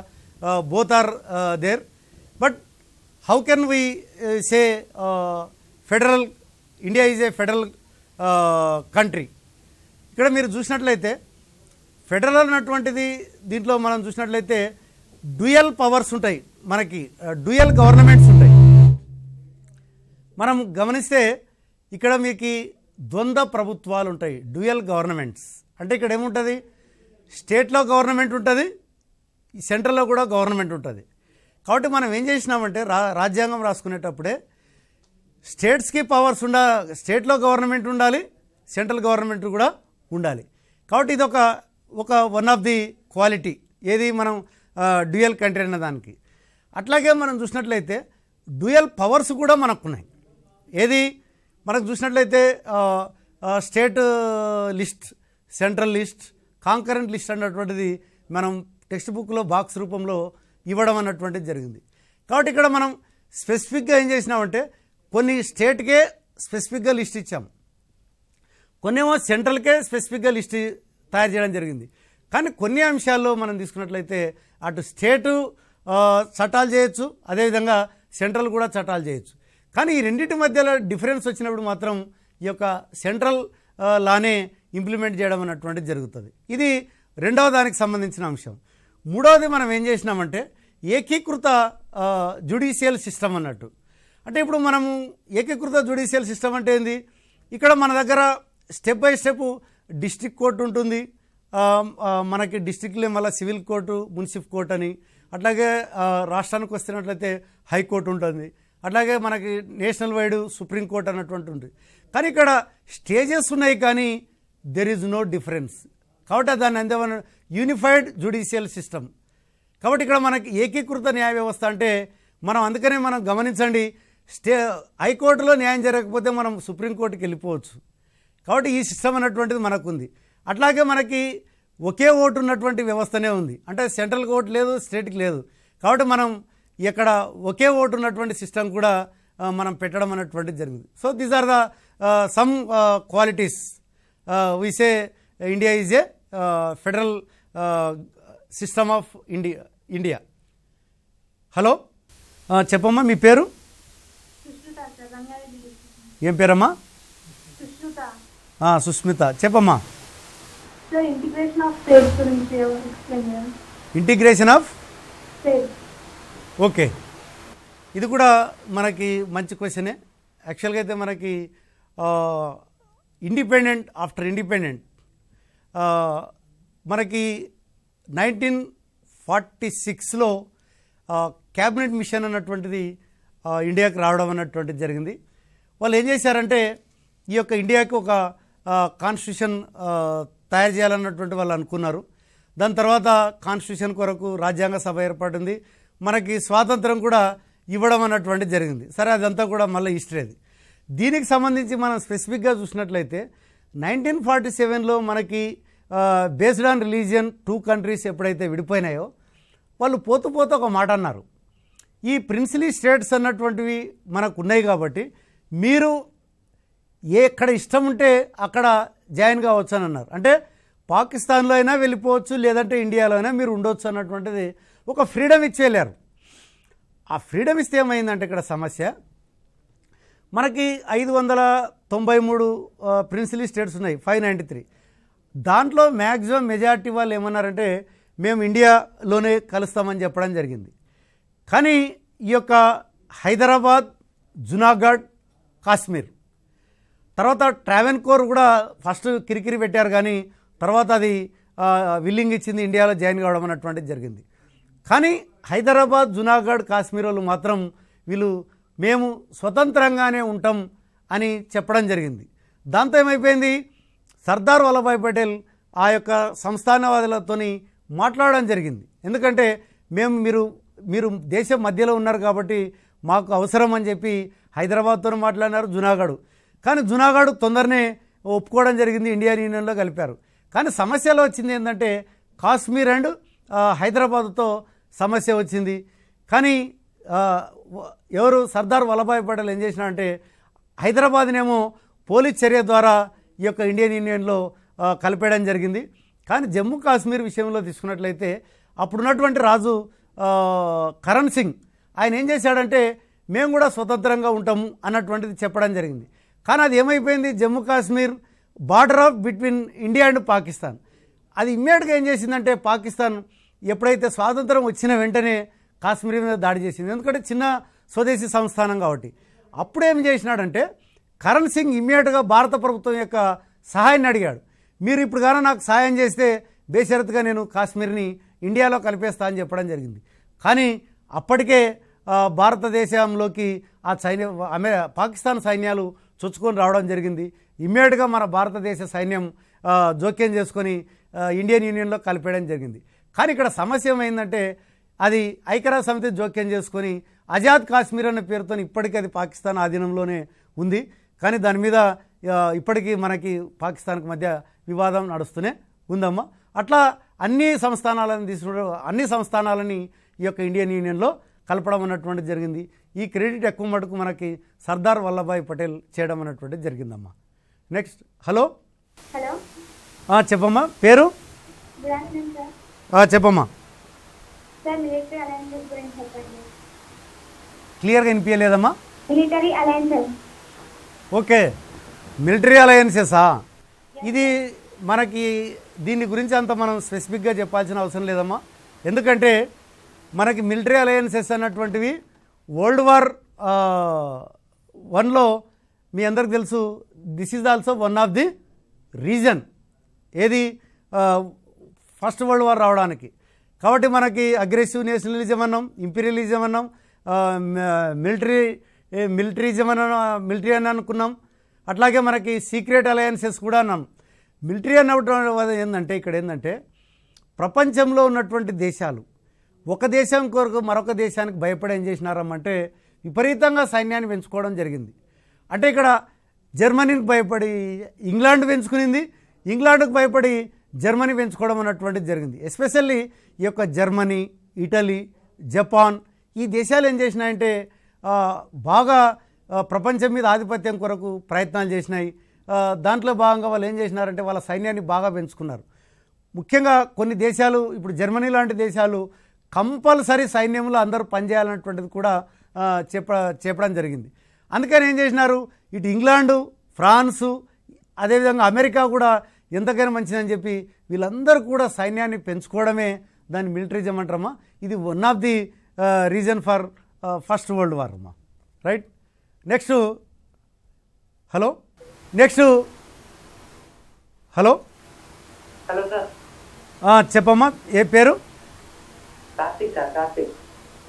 both are there, but how can we say federal India is a federal country? ఇక్కడ మీరు చూసినట్లయితే ఫెడరల్ అన్నటువంటిది దీంట్లో మనం చూసినట్లయితే డ్యూయల్ పవర్స్ ఉంటాయి, మనకి డ్యూయల్ గవర్నమెంట్స్ ఉంటాయి. మనం గమనిస్తే ఇక్కడ మీకు ద్వంద్వ ప్రభుత్వాలు ఉంటాయి, డ్యూయల్ గవర్నమెంట్స్. అంటే ఇక్కడ ఏముంటుంది, స్టేట్లో గవర్నమెంట్ ఉంటుంది, సెంట్రల్లో కూడా గవర్నమెంట్ ఉంటుంది. కాబట్టి మనం ఏం చేసినామంటే రాజ్యాంగం రాసుకునేటప్పుడే స్టేట్స్కి పవర్స్ స్టేట్లో గవర్నమెంట్ ఉండాలి, సెంట్రల్ గవర్నమెంట్ కూడా ఉండాలి. కాబట్టి ఇది ఒక వన్ ఆఫ్ ది క్వాలిటీ ఏది మనం డ్యూయల్ కంట్రీ అన్న దానికి. అట్లాగే మనం చూసినట్లయితే డ్యూయల్ పవర్స్ కూడా మనకున్నాయి. ఏది మనకు చూసినట్లయితే state list, central list, concurrent list అన్నటువంటిది మనం టెక్స్ట్ బుక్లో బాక్స్ రూపంలో ఇవ్వడం అన్నటువంటిది జరిగింది. కాబట్టి ఇక్కడ మనం స్పెసిఫిక్గా ఏం చేసినామంటే కొన్ని స్టేట్కే స్పెసిఫిక్గా లిస్ట్ ఇచ్చాము, కొన్నేమో సెంట్రల్కే స్పెసిఫిక్గా లిస్ట్ తయారు చేయడం జరిగింది. కానీ కొన్ని అంశాల్లో మనం తీసుకున్నట్లయితే అటు స్టేటు చట్టాలు చేయొచ్చు, అదేవిధంగా సెంట్రల్ కూడా చట్టాలు చేయొచ్చు. కానీ ఈ రెండింటి మధ్యలో డిఫరెన్స్ వచ్చినప్పుడు మాత్రం ఈ యొక్క సెంట్రల్ లానే ఇంప్లిమెంట్ చేయడం అన్నటువంటిది జరుగుతుంది. ఇది రెండవ దానికి సంబంధించిన అంశం. మూడవది మనం ఏం చేసినామంటే ఏకీకృత జ్యుడిషియల్ సిస్టమ్ అన్నట్టు. అంటే ఇప్పుడు మనము ఏకీకృత జ్యుడిషియల్ సిస్టమ్ అంటే ఏంది, ఇక్కడ మన దగ్గర step by step district court ఉంటుంది, మనకి district level civil court, municipal court అని, అట్లాగే రాష్ట్రానికి వస్తున్నట్లయితే హైకోర్టు ఉంటుంది, అట్లాగే మనకి నేషనల్ వైడ్ సుప్రీంకోర్టు అన్నటువంటి ఉంటుంది. కానీ ఇక్కడ స్టేజెస్ ఉన్నాయి, కానీ దెర్ ఈజ్ నో డిఫరెన్స్. కాబట్టి దాన్ని అందేమన్నా యూనిఫైడ్ జ్యుడిషియల్ సిస్టమ్. కాబట్టి ఇక్కడ మనకి ఏకీకృత న్యాయ వ్యవస్థ అంటే మనం అందుకనే మనం గమనించండి, హైకోర్టులో న్యాయం జరగకపోతే మనం సుప్రీంకోర్టుకి వెళ్ళిపోవచ్చు. కాబట్టి ఈ సిస్టమ్ అన్నటువంటిది మనకు ఉంది. అట్లాగే మనకి ఒకే ఓటు ఉన్నటువంటి వ్యవస్థనే ఉంది, అంటే సెంట్రల్కి ఓటు లేదు, స్టేట్కి లేదు. కాబట్టి మనం ఇక్కడ ఒకే ఓటు ఉన్నటువంటి సిస్టమ్ కూడా మనం పెట్టడం అన్నటువంటిది జరిగింది. So these are the some qualities we say India is a federal system of India. Hello, చెప్పమ్మా మీ పేరు? ఏం పేరమ్మా? సుస్మిత. చెప్పమ్మా. ఇంటిగ్రేషన్ ఆఫ్ స్టేట్స్ గురించి ఎక్స్ప్లెయిన్ చేయండి. Integration of states. ఓకే, ఇది కూడా మనకి మంచి క్వశ్చనే. యాక్చువల్గా అయితే మనకి ఇండిపెండెంట్ ఆఫ్టర్ ఇండిపెండెంట్ మనకి 1946లో క్యాబినెట్ మిషన్ అన్నటువంటిది ఇండియాకి రావడం అన్నటువంటిది జరిగింది. వాళ్ళు ఏం చేశారంటే ఈ యొక్క ఇండియాకి ఒక కాన్స్టిట్యూషన్ తయారు చేయాలన్నటువంటి వాళ్ళు అనుకున్నారు. దాని తర్వాత కాన్స్టిట్యూషన్ కొరకు రాజ్యాంగ సభ ఏర్పడింది, మనకి స్వాతంత్రం కూడా ఇవ్వడం అన్నటువంటిది జరిగింది. సరే, అదంతా కూడా మళ్ళీ హిస్టరీ. అది దీనికి సంబంధించి మనం స్పెసిఫిక్గా చూసినట్లయితే 1947లో మనకి బేస్డ్ ఆన్ రిలీజియన్ 2 కంట్రీస్ ఎప్పుడైతే విడిపోయినాయో వాళ్ళు పోతూ ఒక మాట అన్నారు, ఈ ప్రిన్సిలీ స్టేట్స్ అన్నటువంటివి మనకు ఉన్నాయి కాబట్టి మీరు ఎక్కడ ఇష్టం ఉంటే అక్కడ జాయిన్ కావచ్చు అని అన్నారు. అంటే పాకిస్తాన్లో అయినా వెళ్ళిపోవచ్చు, లేదంటే ఇండియాలో అయినా మీరు ఉండవచ్చు అన్నటువంటిది ఒక ఫ్రీడమ్ ఇచ్చి వెళ్ళారు. ఆ ఫ్రీడమ్ ఇస్తే ఏమైందంటే ఇక్కడ సమస్య, మనకి 593 ప్రిన్సిలీ స్టేట్స్ ఉన్నాయి, 593. దాంట్లో మ్యాక్సిమం మెజారిటీ వాళ్ళు ఏమన్నారంటే మేము ఇండియాలోనే కలుస్తామని చెప్పడం జరిగింది. కానీ ఈ యొక్క హైదరాబాద్, జునాగఢ్, కాశ్మీర్ తర్వాత ట్రావెన్కోర్ కూడా ఫస్ట్ కిరికిరి పెట్టారు, కానీ తర్వాత అది విల్లింగ్ ఇచ్చింది ఇండియాలో జాయిన్ కావడం అన్నటువంటిది జరిగింది. కానీ హైదరాబాద్, జునాగఢ్, కాశ్మీర్ వాళ్ళు మాత్రం వీళ్ళు మేము స్వతంత్రంగానే ఉంటాం అని చెప్పడం జరిగింది. దాంతో ఏమైపోయింది, సర్దార్ వల్లభాయ్ పటేల్ ఆ యొక్క సంస్థానవాదులతోని మాట్లాడడం జరిగింది. ఎందుకంటే మీరు దేశం మధ్యలో ఉన్నారు కాబట్టి మాకు అవసరం అని చెప్పి హైదరాబాద్తో మాట్లాడినారు, జునాగఢ్. కానీ జునాగఢ్ తొందరనే ఒప్పుకోవడం జరిగింది, ఇండియన్ యూనియన్లో కలిపారు. కానీ సమస్యలో వచ్చింది ఏంటంటే కాశ్మీర్ అండ్ హైదరాబాద్తో సమస్య వచ్చింది. కానీ ఎవరు సర్దార్ వల్లభాయ్ పటేల్ ఏం చేసినారంటే హైదరాబాద్నేమో పోలీస్ చర్య ద్వారా ఈ యొక్క ఇండియన్ యూనియన్లో కలిపేయడం జరిగింది. కానీ జమ్మూ కాశ్మీర్ విషయంలో తీసుకున్నట్లయితే అప్పుడున్నటువంటి రాజు కరణ్ సింగ్ ఆయన ఏం చేశాడంటే మేము కూడా స్వతంత్రంగా ఉంటాము అన్నటువంటిది చెప్పడం జరిగింది. కానీ అది ఏమైపోయింది, Jammu Kashmir border of between India and Pakistan. అది ఇమ్మీడియట్గా ఏం చేసిందంటే పాకిస్తాన్ ఎప్పుడైతే స్వాతంత్రం వచ్చిన వెంటనే కాశ్మీర్ మీద దాడి చేసింది, ఎందుకంటే చిన్న స్వదేశీ సంస్థానం కాబట్టి. అప్పుడు ఏం చేసినాడంటే కరణ్ సింగ్ ఇమ్మీడియట్గా భారత ప్రభుత్వం యొక్క సహాయాన్ని అడిగాడు. మీరు ఇప్పుడు కానీ నాకు సహాయం చేస్తే బేషరతుగా నేను కాశ్మీర్ని ఇండియాలో కలిపేస్తా అని చెప్పడం జరిగింది. కానీ అప్పటికే భారతదేశంలోకి ఆ పాకిస్తాన్ సైన్యాలు చొచ్చుకొని రావడం జరిగింది. ఇమ్మీడియట్గా మన భారతదేశ సైన్యం జోక్యం చేసుకొని ఇండియన్ యూనియన్లో కలిపేయడం జరిగింది. కానీ ఇక్కడ సమస్య ఏమైందంటే అది ఐక్యరాజ్య సమితి జోక్యం చేసుకొని ఆజాద్ కాశ్మీర్ అనే పేరుతో ఇప్పటికీ అది పాకిస్తాన్ ఆధీనంలోనే ఉంది. కానీ దాని మీద ఇప్పటికీ మనకి పాకిస్తాన్కి మధ్య వివాదం నడుస్తూనే ఉందమ్మా. అట్లా అన్ని సంస్థానాలని ఈ యొక్క ఇండియన్ యూనియన్లో కలపడం అన్నటువంటిది జరిగింది. ఈ క్రెడిట్ ఎక్కువ మటుకు మనకి సర్దార్ వల్లభాయ్ పటేల్ చేయడం అన్నటువంటిది జరిగిందమ్మా. నెక్స్ట్ హలో హలో చెప్పమ్మా, పేరు గుడ్ ఆఫ్టర్నూన్ సార్. చెప్పమ్మా. సార్ మిలిటరీ అలయన్సెస్ గురించి చెప్పండి. క్లియర్గా వినిపించలేదమ్మా. Military alliances. ఓకే, మిలిటరీ అలయన్సెసా? ఇది మనకి దీని గురించి అంత మనం స్పెసిఫిక్గా చెప్పాల్సిన అవసరం లేదమ్మా. ఎందుకంటే మనకి మిలిటరీ అలయన్సెస్ అన్నటువంటివి వరల్డ్ వార్ 1లో మీ అందరికి తెలుసు, this is also one of the reason ఏది ఫస్ట్ వరల్డ్ వార్ రావడానికి. కాబట్టి మనకి అగ్రెసివ్ నేషనలిజం అన్నాం, ఇంపీరియలిజం అన్నాం, మిలిటరీజం మిలిటరీ అని అనుకున్నాం. అట్లాగే మనకి సీక్రెట్ అలయన్సెస్ కూడా అన్నాం. మిలిటరీ అన్నటువంటి ఏంటంటే ఇక్కడ ఏంటంటే ప్రపంచంలో ఉన్నటువంటి దేశాలు ఒక దేశం కొరకు మరొక దేశానికి భయపడి ఏం చేసినారమ్మంటే విపరీతంగా సైన్యాన్ని పెంచుకోవడం జరిగింది. అంటే ఇక్కడ జర్మనీకి భయపడి ఇంగ్లాండ్ పెంచుకునింది, ఇంగ్లాండ్కి భయపడి జర్మనీ పెంచుకోవడం అన్నటువంటిది జరిగింది. ఎస్పెషల్లీ ఈ యొక్క జర్మనీ, ఇటలీ, జపాన్ ఈ దేశాలు ఏం చేసినాయంటే బాగా ప్రపంచం మీద ఆధిపత్యం కొరకు ప్రయత్నాలు చేసినాయి. దాంట్లో భాగంగా వాళ్ళు ఏం చేసినారంటే వాళ్ళ సైన్యాన్ని బాగా పెంచుకున్నారు. ముఖ్యంగా కొన్ని దేశాలు, ఇప్పుడు జర్మనీ లాంటి దేశాలు కంపల్సరీ సైన్యంలో అందరూ పనిచేయాలన్నటువంటిది కూడా చెప్పడం జరిగింది. అందుకని ఏం చేసినారు, ఇటు ఇంగ్లాండు, ఫ్రాన్సు, అదేవిధంగా అమెరికా కూడా ఎంతకైనా మంచిదని చెప్పి వీళ్ళందరూ కూడా సైన్యాన్ని పెంచుకోవడమే దాన్ని మిలిటరిజం అంటారమ్మా. ఇది one of the reason for first world war అమ్మా. Right. Next hello hello hello sir. చెప్పమ్మా, ఏ పేరు? కార్తిక్ సార్.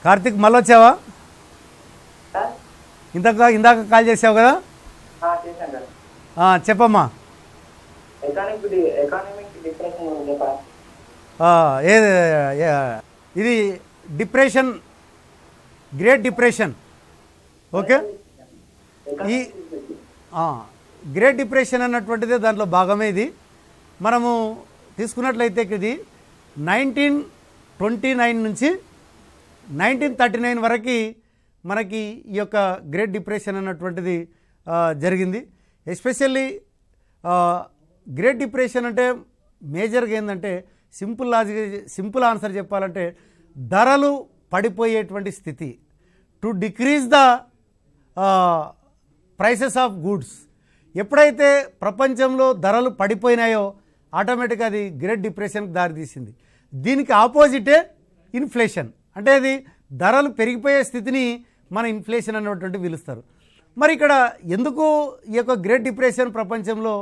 కార్తిక్, మళ్ళీ వచ్చావా? సార్ ఇందాక కాల్ చేసావు కదా. చేశాను సార్. చెప్పమ్మా. ఎకానమిక్ డిప్రెషన్ ఇది డిప్రెషన్, గ్రేట్ డిప్రెషన్. ఓకే, ఈ గ్రేట్ డిప్రెషన్ అన్నటువంటిదే దాంట్లో భాగమే. ఇది మనము తీసుకున్నట్లయితే ఇది 1929 నుంచి 1939 వరకు మనకి ఈ యొక్క గ్రేట్ డిప్రెషన్ అన్నటువంటిది జరిగింది. ఎస్పెషల్లీ గ్రేట్ డిప్రెషన్ అంటే మేజర్గా ఏంటంటే సింపుల్ ఆన్సర్ చెప్పాలంటే ధరలు పడిపోయేటువంటి స్థితి, to decrease the prices of goods. ఎప్పుడైతే ప్రపంచంలో ధరలు పడిపోయినాయో ఆటోమేటిక్గా అది గ్రేట్ డిప్రెషన్కి దారితీసింది. దీనికి ఆపోజిటే ఇన్ఫ్లేషన్, అంటే అది ధరలు పెరిగిపోయే స్థితిని మన ఇన్ఫ్లేషన్ అనేటువంటి పిలుస్తారు. మరి ఇక్కడ ఎందుకు ఈ యొక్క గ్రేట్ డిప్రెషన్ ప్రపంచంలో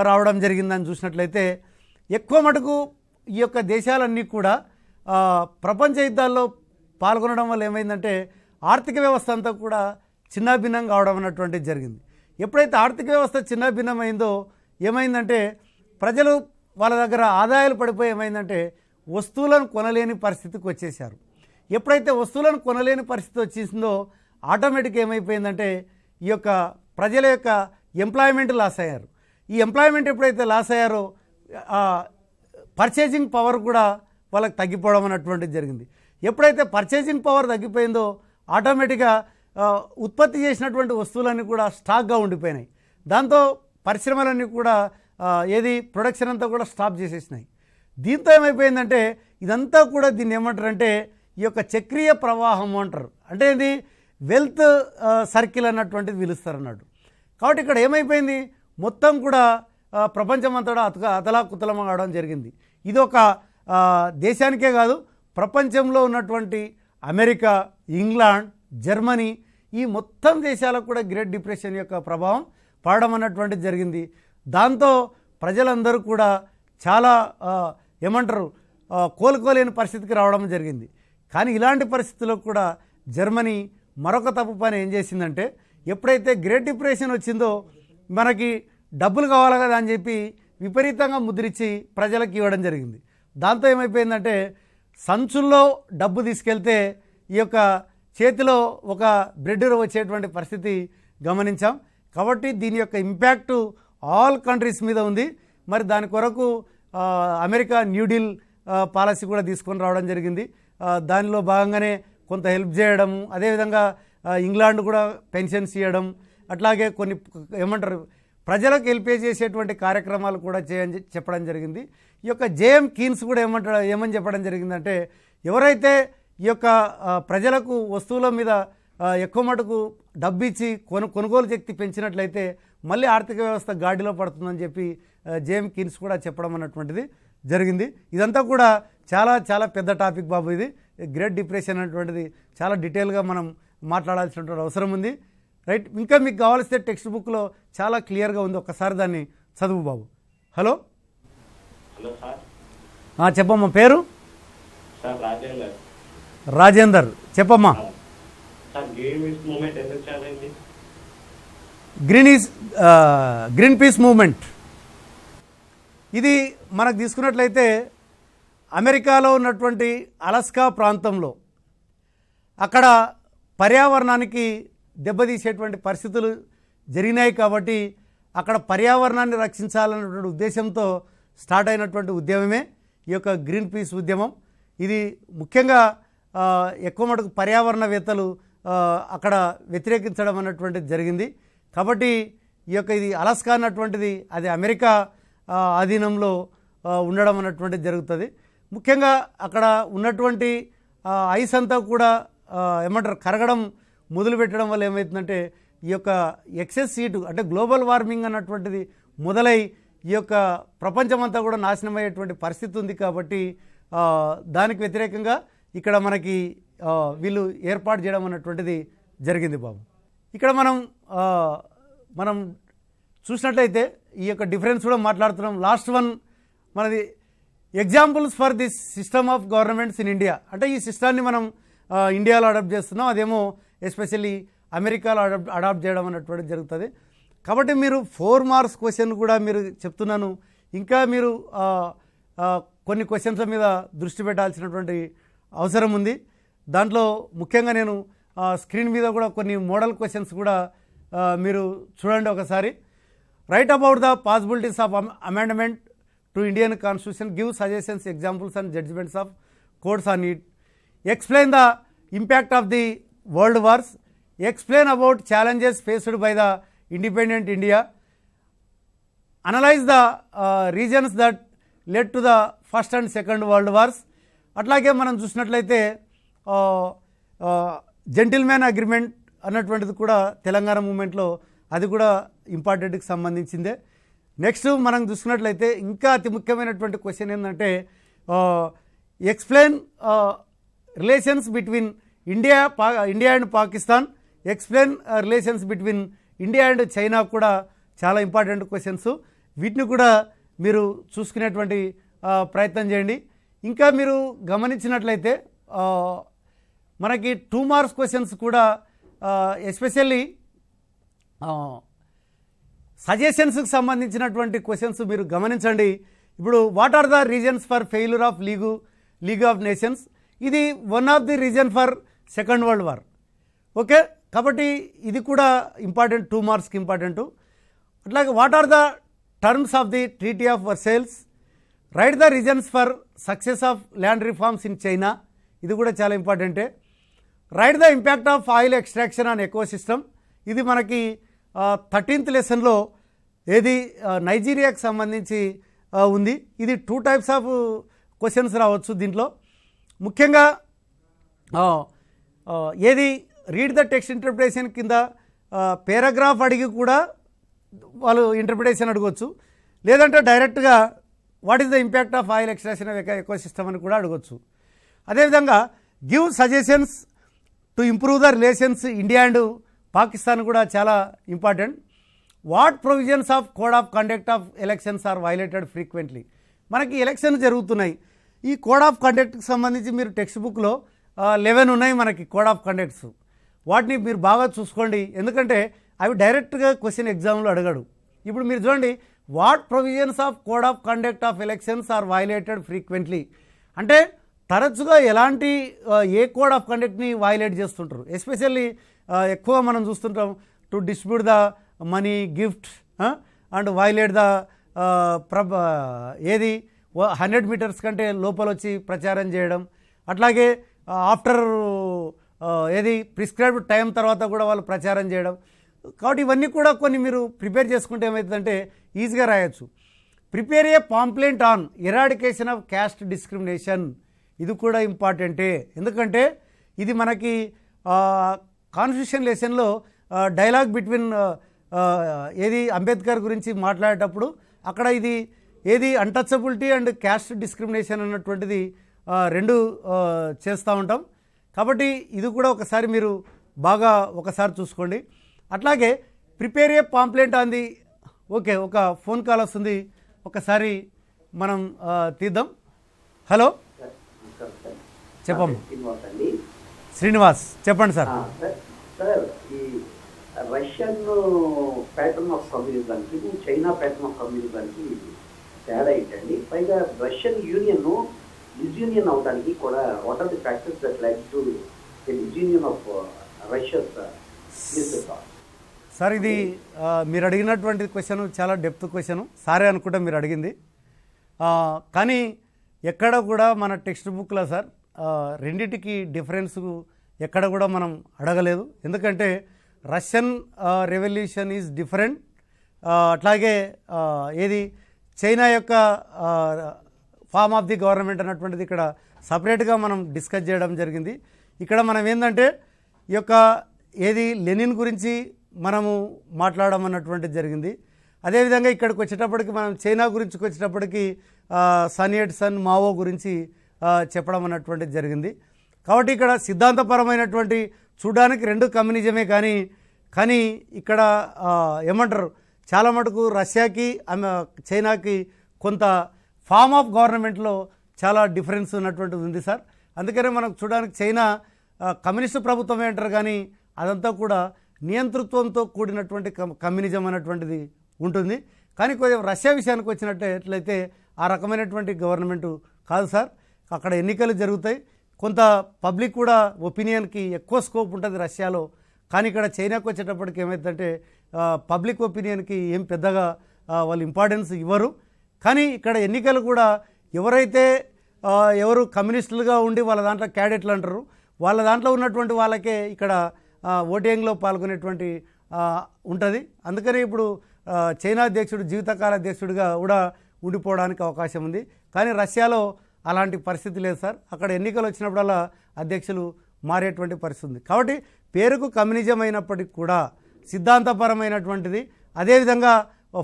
రావడం జరిగిందని చూసినట్లయితే ఎక్కువ మటుకు ఈ యొక్క దేశాలన్నీ కూడా ప్రపంచ యుద్ధాల్లో పాల్గొనడం వల్ల ఏమైందంటే ఆర్థిక వ్యవస్థ అంతా కూడా చిన్నాభిన్నం కావడం అన్నటువంటిది జరిగింది. ఎప్పుడైతే ఆర్థిక వ్యవస్థ చిన్నాభిన్నమైందో ఏమైందంటే ప్రజలు వాళ్ళ దగ్గర ఆదాయాలు పడిపోయి ఏమైందంటే వస్తువులను కొనలేని పరిస్థితికి వచ్చేసారు. ఎప్పుడైతే వస్తువులను కొనలేని పరిస్థితి వచ్చేసిందో ఆటోమేటిక్గా ఏమైపోయిందంటే ఈ యొక్క ప్రజల యొక్క ఎంప్లాయ్మెంట్ లాస్ అయ్యారు. ఈ ఎంప్లాయ్మెంట్ ఎప్పుడైతే లాస్ అయ్యారో పర్చేజింగ్ పవర్ కూడా వాళ్ళకి తగ్గిపోవడం అన్నటువంటిది జరిగింది. ఎప్పుడైతే పర్చేజింగ్ పవర్ తగ్గిపోయిందో ఆటోమేటిక్గా ఉత్పత్తి చేసినటువంటి వస్తువులన్నీ కూడా స్టాక్గా ఉండిపోయినాయి. దాంతో పరిశ్రమలన్నీ కూడా ప్రొడక్షన్ అంతా కూడా స్టాప్ చేసేసినాయి. దీంతో ఏమైపోయిందంటే ఇదంతా కూడా దీన్ని ఏమంటారంటే ఈ యొక్క చక్రీయ ప్రవాహం అంటారు. అంటే ఇది వెల్త్ సర్కిల్ అన్నటువంటిది పిలుస్తారు అన్నట్టు. కాబట్టి ఇక్కడ ఏమైపోయింది మొత్తం కూడా ప్రపంచమంతా అతలాకుతలం అవడం జరిగింది. ఇది ఒక దేశానికే కాదు, ప్రపంచంలో ఉన్నటువంటి అమెరికా, ఇంగ్లాండ్, జర్మనీ ఈ మొత్తం దేశాలకు కూడా గ్రేట్ డిప్రెషన్ యొక్క ప్రభావం పడడం అన్నటువంటిది జరిగింది. దాంతో ప్రజలందరూ కూడా చాలా కోలుకోలేని పరిస్థితికి రావడం జరిగింది. కానీ ఇలాంటి పరిస్థితుల్లో కూడా జర్మనీ మరొక తప్పు పని ఏం చేసిందంటే ఎప్పుడైతే గ్రేట్ డిప్రెషన్ వచ్చిందో మనకి డబ్బులు కావాలి కదా అని చెప్పి విపరీతంగా ముద్రించి ప్రజలకు ఇవ్వడం జరిగింది. దాంతో ఏమైపోయిందంటే సంచుల్లో డబ్బు తీసుకెళ్తే ఈ యొక్క చేతిలో ఒక బ్రెడ్ వచ్చేటువంటి పరిస్థితి గమనించాం. కాబట్టి దీని యొక్క ఇంపాక్టు ఆల్ కంట్రీస్ మీద ఉంది. మరి దాని కొరకు అమెరికా న్యూ డీల్ పాలసీ కూడా తీసుకొని రావడం జరిగింది. దానిలో భాగంగానే కొంత హెల్ప్ చేయడం, అదేవిధంగా ఇంగ్లాండ్ కూడా పెన్షన్స్ ఇవ్వడం, అట్లాగే కొన్ని ప్రజలకు హెల్ప్ చేసేటువంటి కార్యక్రమాలు కూడా చెప్పడం జరిగింది. ఈ యొక్క జేఎం కీన్స్ కూడా ఏమని చెప్పడం జరిగిందంటే ఎవరైతే ఈ యొక్క ప్రజలకు వస్తువుల మీద ఎక్కువ మటుకు డబ్బు ఇచ్చి కొనుగోలు శక్తి పెంచినట్లయితే మళ్ళీ ఆర్థిక వ్యవస్థ గాడిలో పడుతుందని చెప్పి జేఎం కీన్స్ కూడా చెప్పడం అన్నటువంటిది జరిగింది. ఇదంతా కూడా చాలా చాలా పెద్ద టాపిక్ బాబు. ఇది గ్రేట్ డిప్రెషన్ అనేటువంటిది చాలా డీటెయిల్గా మనం మాట్లాడాల్సినటువంటి అవసరం ఉంది. రైట్, ఇంకా మీకు కావాల్సిన టెక్స్ట్ బుక్లో చాలా క్లియర్గా ఉంది, ఒక్కసారి దాన్ని చదువు బాబు. Hello hello sir. చెప్పమ్మా, పేరు సార్ రాజేందర్. రాజేందర్, చెప్పమ్మా. సార్ గ్రీన్ పీస్ మూవ్మెంట్ ఎందుకు చాలండి? గ్రీన్ పీస్ మూవ్మెంట్ ఇది మనకు తీసుకున్నట్లయితే అమెరికాలో ఉన్నటువంటి అలస్కా ప్రాంతంలో అక్కడ పర్యావరణానికి దెబ్బతీసేటువంటి పరిస్థితులు జరిగినాయి. కాబట్టి అక్కడ పర్యావరణాన్ని రక్షించాలన్నటువంటి ఉద్దేశంతో స్టార్ట్ అయినటువంటి ఉద్యమమే ఈ యొక్క గ్రీన్ పీస్ ఉద్యమం. ఇది ముఖ్యంగా ఎక్కువ మటుకు పర్యావరణవేత్తలు అక్కడ వ్యతిరేకించడం అన్నటువంటిది జరిగింది. కాబట్టి ఇది అలస్కా అన్నటువంటిది అది అమెరికా ఆధీనంలో ఉండడం అన్నటువంటిది జరుగుతుంది. ముఖ్యంగా అక్కడ ఉన్నటువంటి ఐస్ అంతా కూడా కరగడం మొదలుపెట్టడం వల్ల ఏమవుతుందంటే ఈ యొక్క ఎక్సెస్ హీటు అంటే గ్లోబల్ వార్మింగ్ అన్నటువంటిది మొదలై ఈ యొక్క ప్రపంచమంతా కూడా నాశనం అయ్యేటువంటి పరిస్థితి ఉంది. కాబట్టి దానికి వ్యతిరేకంగా ఇక్కడ మనకి వీళ్ళు ఏర్పాటు చేయడం అన్నటువంటిది జరిగింది బాబు. ఇక్కడ మనం చూసినట్లయితే ఈ యొక్క డిఫరెన్స్ కూడా మాట్లాడుతున్నాం. లాస్ట్ వన్ మనది examples for this system of governments in India. అంటే ఈ సిస్టాన్ని మనం ఇండియాలో అడాప్ట్ చేస్తున్నాం, అదేమో ఎస్పెషల్లీ అమెరికాలో అడాప్ట్ చేయడం అన్నటువంటిది జరుగుతుంది. కాబట్టి మీరు 4 మార్క్స్ క్వశ్చన్ కూడా మీరు చెప్తున్నాను, ఇంకా మీరు కొన్ని క్వశ్చన్స్ మీద దృష్టి పెట్టాల్సినటువంటి అవసరం ఉంది. దాంట్లో ముఖ్యంగా నేను స్క్రీన్ మీద కూడా కొన్ని మోడల్ క్వశ్చన్స్ కూడా మీరు చూడండి ఒకసారి. Write about the possibilities of amendment to Indian constitution, give suggestions, examples and judgements of courts on it, explain the impact of the world wars, explain about challenges faced by the independent India, analyse the reasons that led to the first and second world wars. అట్లాగే మనం చూసినట్లయితే gentlemen agreement అన్నటువంటిది కూడా తెలంగాణ మూమెంట్లో అది కూడా ఇంపార్టెంట్కి సంబంధించిందే. Next మనం చూసుకున్నట్లయితే ఇంకా అతి ముఖ్యమైనటువంటి క్వశ్చన్ ఏంటంటే explain relations between India and Pakistan, explain relations between India and China కూడా చాలా ఇంపార్టెంట్ క్వశ్చన్స్. వీటిని కూడా మీరు చూసుకునేటువంటి ప్రయత్నం చేయండి. ఇంకా మీరు గమనించినట్లయితే మనకి 2 మార్క్స్ క్వశ్చన్స్ కూడా ఎస్పెషల్లీ సజెషన్స్కి సంబంధించినటువంటి క్వశ్చన్స్ మీరు గమనించండి. ఇప్పుడు what are the reasons for failure of league of nations, ఇది one of the reason for second world war. Okay, కాబట్టి ఇది కూడా ఇంపార్టెంట్, 2 మార్క్స్కి ఇంపార్టెంటు. అట్లాగే what are the terms of the treaty of Versailles, right the reasons for success of land reforms in China, ఇది కూడా చాలా ఇంపార్టెంటే. Right the impact of oil extraction on ecosystem, ఇది మనకి 13th లెసన్లో ఏది నైజీరియాకి సంబంధించి ఉంది. ఇది 2 టైప్స్ ఆఫ్ క్వశ్చన్స్ రావచ్చు దీంట్లో. ముఖ్యంగా ఏది రీడ్ ద టెక్స్ట్ ఇంటర్ప్రిటేషన్ కింద పారాగ్రాఫ్ అడిగి కూడా వాళ్ళు ఇంటర్ప్రిటేషన్ అడగవచ్చు, లేదంటే డైరెక్ట్గా what is the impact of oil extraction of ecosystem అని కూడా అడగవచ్చు. అదేవిధంగా give suggestions to improve the relations India and Pakistan కూడా చాలా important. What provisions of code of conduct of elections are violated frequently, మనకి ఎలక్షన్స్ జరుగుతున్నాయి. ఈ కోడ్ ఆఫ్ కండక్ట్కి సంబంధించి మీరు టెక్స్ట్ బుక్లో 11 ఉన్నాయి మనకి కోడ్ ఆఫ్ కండక్ట్స్. వాటిని మీరు బాగా చూసుకోండి, ఎందుకంటే అవి డైరెక్ట్గా క్వశ్చన్ ఎగ్జామ్లో అడగడు. ఇప్పుడు మీరు చూడండి, what provisions of code of conduct of elections are violated frequently అంటే తరచుగా ఎలాంటి ఏ కోడ్ ఆఫ్ కండక్ట్ని వైలేట్ చేస్తుంటారు. ఎస్పెషల్లీ ఎక్కువ మనం చూస్తుంటాం to distribute the money gift and violate the ఏది 100 మీటర్స్ కంటే లోపల వచ్చి ప్రచారం చేయడం, అట్లాగే ఆఫ్టర్ ఏది ప్రిస్క్రైబ్డ్ టైం తర్వాత కూడా వాళ్ళు ప్రచారం చేయడం. కాబట్టి ఇవన్నీ కూడా కొన్ని మీరు ప్రిపేర్ చేసుకుంటే ఏమవుతుందంటే ఈజీగా రాయొచ్చు. Prepare a pamphlet on eradication of caste discrimination, ఇది కూడా ఇంపార్టెంటే, ఎందుకంటే ఇది మనకి కాన్స్టిట్యూషన్ లెసన్లో డైలాగ్ బిట్వీన్ ఏది అంబేద్కర్ గురించి మాట్లాడేటప్పుడు అక్కడ ఇది ఏది అన్టచబిలిటీ అండ్ క్యాస్ట్ డిస్క్రిమినేషన్ అన్నటువంటిది 2 చేస్తూ ఉంటాం. కాబట్టి ఇది కూడా ఒకసారి మీరు బాగా ఒకసారి చూసుకోండి. అట్లాగే prepare a pamphlet on the, okay ఒక ఫోన్ కాల్ వస్తుంది, ఒకసారి మనం తీద్దాం. హలో, చెప్పమ్మా. శ్రీనివాస్ చెప్పండి సార్. సార్, ఈ రష్యన్ ప్యాటర్న్ ఆఫ్ కమ్యూనిజానికి చైనా ప్యాటర్న్ ఆఫ్ కమ్యూనిజానికి తేడా ఏంటండి? పైగా రష్యన్ యూనియన్ డిస్యూనియన్ అవడానికి కూడా what are the factors that like to the disunion of Russia sir? ఇది మీరు అడిగినటువంటి క్వశ్చన్ చాలా డెప్త్ క్వశ్చన్, సారే అనుకుంటా మీరు అడిగింది. కానీ ఎక్కడ కూడా మన టెక్స్ట్ బుక్లో సార్ రెండింటికి డిఫరెన్స్ ఎక్కడ కూడా మనం అడగలేదు, ఎందుకంటే రష్యన్ రెవల్యూషన్ ఈజ్ డిఫరెంట్. అట్లాగే ఏది చైనా యొక్క ఫార్మ్ ఆఫ్ ది గవర్నమెంట్ అన్నటువంటిది ఇక్కడ సపరేట్గా మనం డిస్కస్ చేయడం జరిగింది. ఇక్కడ మనం ఏంటంటే ఈ యొక్క ఏది లెనిన్ గురించి మనము మాట్లాడడం అన్నటువంటిది జరిగింది. అదేవిధంగా ఇక్కడికి వచ్చేటప్పటికి మనం చైనా గురించి వచ్చేటప్పటికి సన్ యట్ సన్ మావో గురించి చెప్పడం అన్నటువంటిది జరిగింది. కాబట్టి ఇక్కడ సిద్ధాంతపరమైనటువంటి చూడడానికి 2 కమ్యూనిజమే, కానీ ఇక్కడ ఏమంటారు చాలా మటుకు రష్యాకి చైనాకి కొంత ఫార్మ్ ఆఫ్ గవర్నమెంట్లో చాలా డిఫరెన్స్ ఉన్నటువంటిది ఉంది సార్. అందుకనే మనకు చూడడానికి చైనా కమ్యూనిస్టు ప్రభుత్వమే అంటారు, కానీ అదంతా కూడా నియంతృత్వంతో కూడినటువంటి కమ్యూనిజం అన్నటువంటిది ఉంటుంది. కానీ కొంచెం రష్యా విషయానికి వచ్చినట్లయితే ఆ రకమైనటువంటి గవర్నమెంటు కాదు సార్. అక్కడ ఎన్నికలు జరుగుతాయి, కొంత పబ్లిక్ కూడా ఒపీనియన్కి ఎక్కువ స్కోప్ ఉంటుంది రష్యాలో. కానీ ఇక్కడ చైనాకు వచ్చేటప్పటికి ఏమవుతుందంటే పబ్లిక్ ఒపీనియన్కి ఏం పెద్దగా వాళ్ళు ఇంపార్టెన్స్ ఇవ్వరు. కానీ ఇక్కడ ఎన్నికలు కూడా ఎవరు కమ్యూనిస్టులుగా ఉండి వాళ్ళ దాంట్లో క్యాడెట్లు అంటారు, వాళ్ళ దాంట్లో ఉన్నటువంటి వాళ్ళకే ఇక్కడ ఓటింగ్లో పాల్గొనేటువంటి ఉంటుంది. అందుకని ఇప్పుడు చైనా అధ్యక్షుడు జీవితకాల అధ్యక్షుడిగా కూడా ఉండిపోవడానికి అవకాశం ఉంది. కానీ రష్యాలో అలాంటి పరిస్థితి లేదు సార్. అక్కడ ఎన్నికలు వచ్చినప్పుడల్లా అధ్యక్షులు మారేటువంటి పరిస్థితి ఉంది. కాబట్టి పేరుకు కమ్యూనిజం అయినప్పటికీ కూడా సిద్ధాంతపరమైనటువంటిది, అదేవిధంగా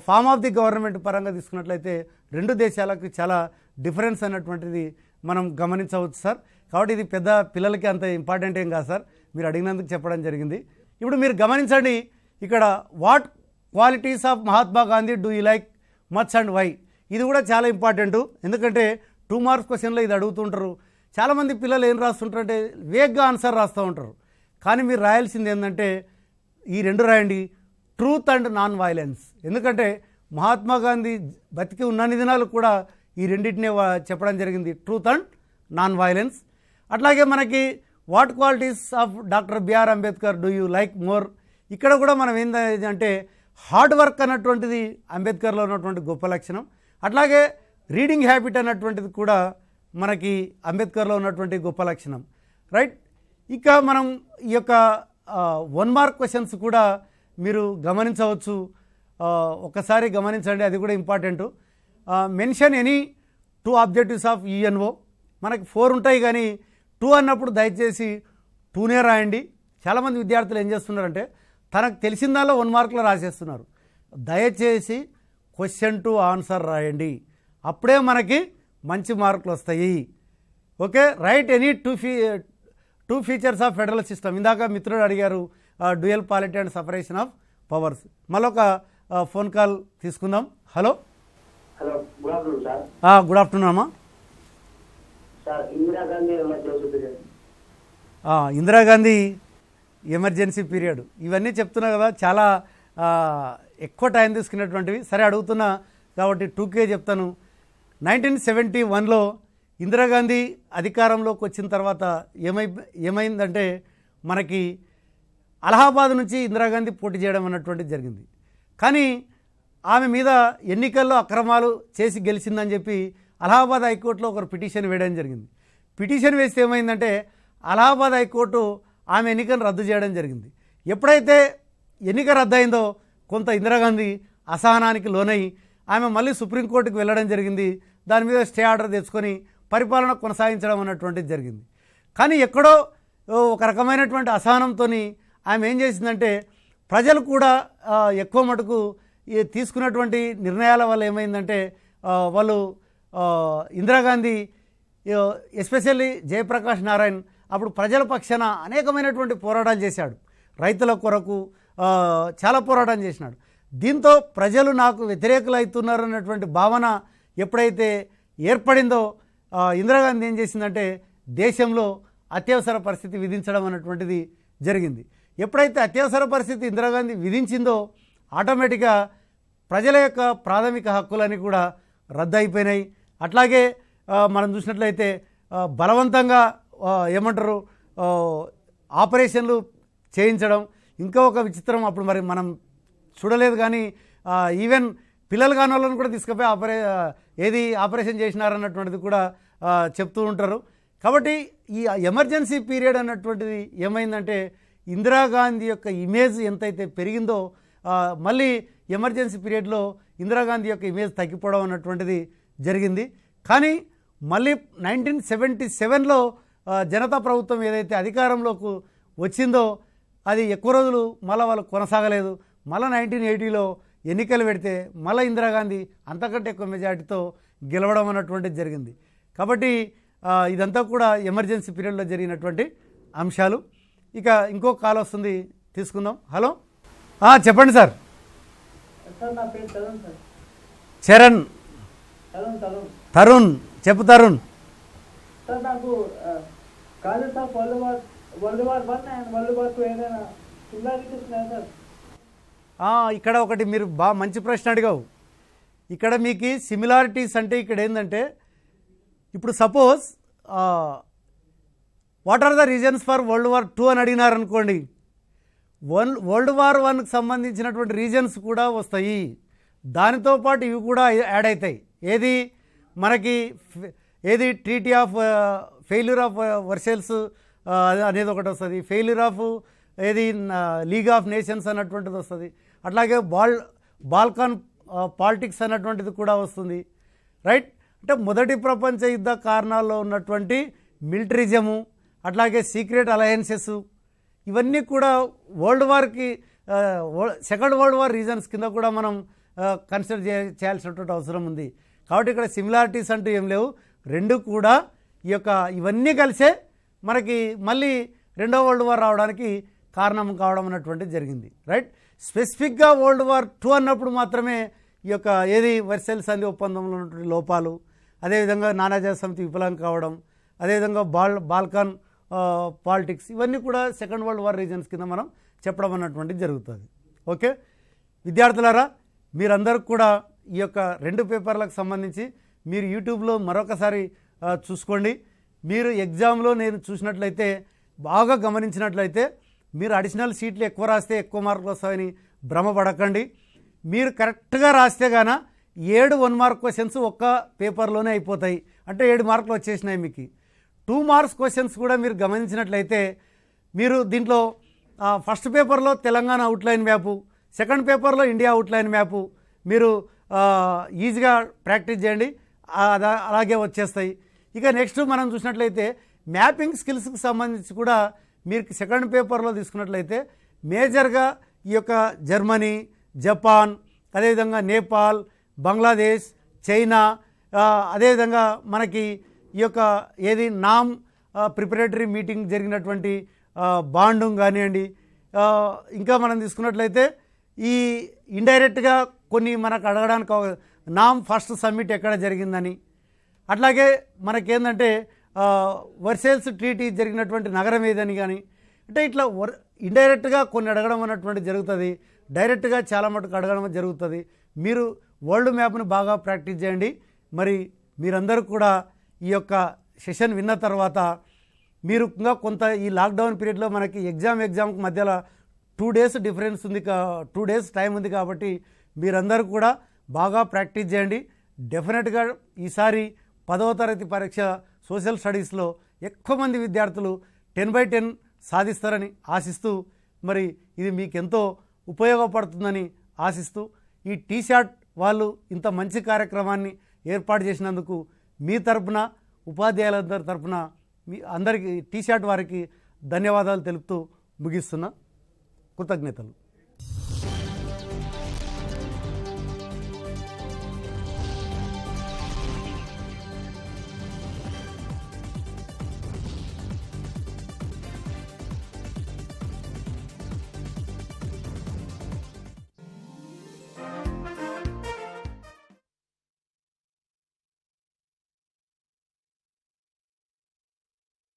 ఫామ్ ఆఫ్ ది గవర్నమెంట్ పరంగా తీసుకున్నట్లయితే రెండు దేశాలకు చాలా డిఫరెన్స్ అన్నటువంటిది మనం గమనించవచ్చు సార్. కాబట్టి ఇది పెద్ద పిల్లలకి అంత ఇంపార్టెంట్ ఏం కాదు సార్, మీరు అడిగినందుకు చెప్పడం జరిగింది. ఇప్పుడు మీరు గమనించండి, ఇక్కడ what qualities of Mahatma Gandhi do you like much and why, ఇది కూడా చాలా ఇంపార్టెంటు. ఎందుకంటే 2 మార్క్స్ క్వశ్చన్లో ఇది అడుగుతుంటారు. చాలామంది పిల్లలు ఏం రాస్తుంటారంటే వేగ్గా ఆన్సర్ రాస్తూ ఉంటారు. కానీ మీరు రాయాల్సింది ఏంటంటే ఈ రెండు రాయండి, ట్రూత్ అండ్ నాన్ వైలెన్స్. ఎందుకంటే మహాత్మా గాంధీ బతికి ఉన్నన్ని దినాలు కూడా ఈ రెండింటినే చెప్పడం జరిగింది, ట్రూత్ అండ్ నాన్ వైలెన్స్. అట్లాగే మనకి what qualities of doctor B R Ambedkar do you like more, ఇక్కడ కూడా మనం ఏంటంటే హార్డ్ వర్క్ అన్నటువంటిది అంబేద్కర్లో ఉన్నటువంటి గొప్ప లక్షణం. అట్లాగే రీడింగ్ హ్యాబిట్ అన్నటువంటిది కూడా మనకి అంబేద్కర్లో ఉన్నటువంటి గొప్ప లక్షణం, రైట్. ఇక మనం ఈ యొక్క 1 మార్క్ క్వశ్చన్స్ కూడా మీరు గమనించవచ్చు. ఒకసారి గమనించండి, అది కూడా important. Mention any 2 objectives of UNO. మనకి 4 ఉంటాయి కానీ 2 అన్నప్పుడు దయచేసి 2నే రాయండి. చాలామంది విద్యార్థులు ఏం చేస్తున్నారంటే తనకు తెలిసిన దానిలో 1 మార్కులో రాసేస్తున్నారు. దయచేసి క్వశ్చన్ టు ఆన్సర్ రాయండి, అప్పుడే మనకి మంచి మార్కులు వస్తాయి. Okay, right any two features of federal system. ఇందాక మిత్రుడు అడిగారు dual polity and separation of powers. మళ్ళొక ఫోన్ కాల్ తీసుకుందాం. Hello hello, good afternoon sir. Good afternoon అమ్మా. Sir, Indira Gandhi emergency period. Indira Gandhi emergency period ఇవన్నీ చెప్తున్నా కదా, చాలా ఎక్కువ టైం తీసుకున్నటువంటివి. సరే అడుగుతున్నా కాబట్టి 2K చెప్తాను. 1971లో ఇందిరాగాంధీ అధికారంలోకి వచ్చిన తర్వాత ఏమైందంటే మనకి అలహాబాద్ నుంచి ఇందిరాగాంధీ పోటీ చేయడం అన్నటువంటిది జరిగింది. కానీ ఆమె మీద ఎన్నికల్లో అక్రమాలు చేసి గెలిచిందని చెప్పి అలహాబాద్ హైకోర్టులో ఒకరు పిటిషన్ వేయడం జరిగింది. పిటిషన్ వేస్తే ఏమైందంటే అలహాబాద్ హైకోర్టు ఆమె ఎన్నికను రద్దు చేయడం జరిగింది. ఎప్పుడైతే ఎన్నిక రద్దయిందో కొంత ఇందిరాగాంధీ అసహనానికి లోనై ఆమె మళ్ళీ సుప్రీంకోర్టుకు వెళ్ళడం జరిగింది. దాని మీద స్టే ఆర్డర్ తెచ్చుకొని పరిపాలన కొనసాగించడం అన్నటువంటిది జరిగింది. కానీ ఎక్కడో ఒక రకమైనటువంటి అసహనంతో ఆమె ఏం చేసిందంటే ప్రజలు కూడా ఎక్కువ మటుకు తీసుకున్నటువంటి నిర్ణయాల వల్ల ఏమైందంటే వాళ్ళు ఇందిరాగాంధీ ఎస్పెషల్లీ జయప్రకాష్ నారాయణ్ అప్పుడు ప్రజల పక్షాన అనేకమైనటువంటి పోరాటాలు చేశాడు. రైతుల కొరకు చాలా పోరాటం చేసినాడు. దీంతో ప్రజలు నాకు వ్యతిరేకులు అవుతున్నారు అన్నటువంటి భావన ఎప్పుడైతే ఏర్పడిందో ఇందిరాగాంధీ ఏం చేసిందంటే దేశంలో అత్యవసర పరిస్థితి విధించడం అన్నటువంటిది జరిగింది. ఎప్పుడైతే అత్యవసర పరిస్థితి ఇందిరాగాంధీ విధించిందో ఆటోమేటిక్గా ప్రజల యొక్క ప్రాథమిక హక్కులని కూడా రద్దు అయిపోయినాయి. అట్లాగే మనం చూసినట్లయితే బలవంతంగా ఏమంటారు ఆపరేషన్లు చేయించడం. ఇంకా ఒక విచిత్రం, అప్పుడు మరి మనం చూడలేదు కానీ ఈవెన్ పిల్లలు కాని వాళ్ళని కూడా తీసుకుపోయి ఆపరేషన్ చేసినారన్నటువంటిది కూడా చెప్తూ ఉంటారు. కాబట్టి ఈ ఎమర్జెన్సీ పీరియడ్ అన్నటువంటిది ఏమైందంటే ఇందిరాగాంధీ యొక్క ఇమేజ్ ఎంతైతే పెరిగిందో మళ్ళీ ఎమర్జెన్సీ పీరియడ్లో ఇందిరాగాంధీ యొక్క ఇమేజ్ తగ్గిపోవడం అన్నటువంటిది జరిగింది. కానీ మళ్ళీ 1977లో జనతా ప్రభుత్వం ఏదైతే అధికారంలోకి వచ్చిందో అది ఎక్కువ రోజులు మళ్ళీ వాళ్ళు కొనసాగలేదు. మళ్ళీ 1980లో ఎన్నికలు పెడితే మళ్ళీ ఇందిరాగాంధీ అంతకంటే ఎక్కువ మెజార్టీతో గెలవడం అన్నటువంటిది జరిగింది. కాబట్టి ఇదంతా కూడా ఎమర్జెన్సీ పీరియడ్లో జరిగినటువంటి అంశాలు. ఇక ఇంకో కాల్ వస్తుంది, తీసుకుందాం. హలో, చెప్పండి సార్. సార్, నా పేరు తరుణ్ సార్. చరణ్. తరుణ్ చెప్పు. తరుణ్ సార్, నాకు college of world war 1 and world war 2 ఏదైనా సిమిలారిటీస్ ఉన్నాయా సార్? ఇక్కడ ఒకటి మీరు మంచి ప్రశ్న అడిగావు. ఇక్కడ మీకు సిమిలారిటీస్ అంటే ఇక్కడ ఏంటంటే ఇప్పుడు suppose what are the reasons for world war 2 అని అడిగినారనుకోండి, వరల్డ్ వార్ 1కి సంబంధించినటువంటి రీజన్స్ కూడా వస్తాయి. దానితో పాటు ఇవి కూడా యాడ్ అవుతాయి. ఏది treaty of failure of Versailles అనేది ఒకటి వస్తుంది. Failure of league of nations అన్నటువంటిది వస్తుంది. అట్లాగే బాల్కాన్ పాలిటిక్స్ అన్నటువంటిది కూడా వస్తుంది, రైట్. అంటే మొదటి ప్రపంచ యుద్ధ కారణాల్లో ఉన్నటువంటి మిలిటరిజము, అట్లాగే సీక్రెట్ అలయన్సెస్, ఇవన్నీ కూడా వరల్డ్ వార్కి సెకండ్ వరల్డ్ వార్ రీజన్స్ కింద కూడా మనం కన్సిడర్ చేయాల్సినటువంటి అవసరం ఉంది. కాబట్టి ఇక్కడ సిమిలారిటీస్ అంటూ ఏం లేవు. రెండు కూడా ఇవన్నీ కలిసే మనకి మళ్ళీ రెండో వరల్డ్ వార్ రావడానికి కారణం కావడం అన్నటువంటిది జరిగింది. రైట్. స్పెసిఫిక్గా వరల్డ్ వార్ 2 అన్నప్పుడు మాత్రమే ఏది వర్సైల్ సంధి ఒప్పందంలో ఉన్నటువంటి లోపాలు, అదేవిధంగా నానాజాతి సమితి విఫలం కావడం, అదేవిధంగా బాల్కాన్ పాలిటిక్స్, ఇవన్నీ కూడా సెకండ్ వరల్డ్ వార్ రీజన్స్ కింద మనం చెప్పడం అన్నటువంటిది జరుగుతుంది. ఓకే విద్యార్థులారా, మీరందరూ కూడా ఈ 2 పేపర్లకు సంబంధించి మీరు యూట్యూబ్లో మరొకసారి చూసుకోండి. మీరు ఎగ్జామ్లో నేను చూసినట్లయితే బాగా గమనించినట్లయితే మీరు అడిషనల్ సీట్లు ఎక్కువ రాస్తే ఎక్కువ మార్కులు వస్తాయని భ్రమపడకండి. మీరు కరెక్ట్గా రాస్తే గాన 7 1 మార్క్ క్వశ్చన్స్ ఒక్క పేపర్లోనే అయిపోతాయి. అంటే 7 మార్కులు వచ్చేసినాయి మీకు. 2 మార్క్స్ క్వశ్చన్స్ కూడా మీరు గమనించినట్లయితే మీరు దీంట్లో ఫస్ట్ పేపర్లో తెలంగాణ అవుట్లైన్ మ్యాపు, సెకండ్ పేపర్లో ఇండియా అవుట్లైన్ మ్యాపు మీరు ఈజీగా ప్రాక్టీస్ చేయండి, అలాగే వచ్చేస్తాయి. ఇక నెక్స్ట్ మనం చూసినట్లయితే మ్యాపింగ్ స్కిల్స్కి సంబంధించి కూడా మీరు సెకండ్ పేపర్లో తీసుకున్నట్లయితే మేజర్గా జర్మనీ, జపాన్, అదేవిధంగా నేపాల్, బంగ్లాదేశ్, చైనా, అదేవిధంగా మనకి ఏది నామ్ ప్రిపరేటరీ మీటింగ్ జరిగినటువంటి బాండుంగ్ కానివ్వండి, ఇంకా మనం తీసుకున్నట్లయితే ఈ ఇండైరెక్ట్గా కొన్ని మనకు అడగడానికి నామ్ ఫస్ట్ సమ్మిట్ ఎక్కడ జరిగిందని, అట్లాగే మనకేందంటే వర్సైల్స్ ట్రీటీ జరిగినటువంటి నగరం ఏదని కానీ, అంటే ఇట్లా ఇండైరెక్ట్గా కొన్ని అడగడం అన్నటువంటి జరుగుతుంది, డైరెక్ట్గా చాలా మటుకు అడగడం జరుగుతుంది. మీరు వరల్డ్ మ్యాప్ను బాగా ప్రాక్టీస్ చేయండి. మరి మీరందరూ కూడా ఈ సెషన్ విన్న తర్వాత మీరు ఇంకా కొంత ఈ లాక్డౌన్ పీరియడ్లో మనకి ఎగ్జామ్కి మధ్యలో 2 డేస్ డిఫరెన్స్ ఉంది, 2 డేస్ టైం ఉంది. కాబట్టి మీరందరూ కూడా బాగా ప్రాక్టీస్ చేయండి. డెఫినెట్గా ఈసారి 10వ తరగతి పరీక్ష సోషల్ స్టడీస్లో ఎక్కువ మంది విద్యార్థులు 10/10 సాధిస్తారని ఆశిస్తూ, మరి ఇది మీకెంతో ఉపయోగపడుతుందని ఆశిస్తూ, ఈ టీశాట్ వాళ్ళు ఇంత మంచి కార్యక్రమాన్ని ఏర్పాటు చేసినందుకు మీ తరపున, ఉపాధ్యాయులందరి తరపున మీ అందరికీ టీశాట్ వారికి ధన్యవాదాలు తెలుపుతూ ముగిస్తున్నా. కృతజ్ఞతలు.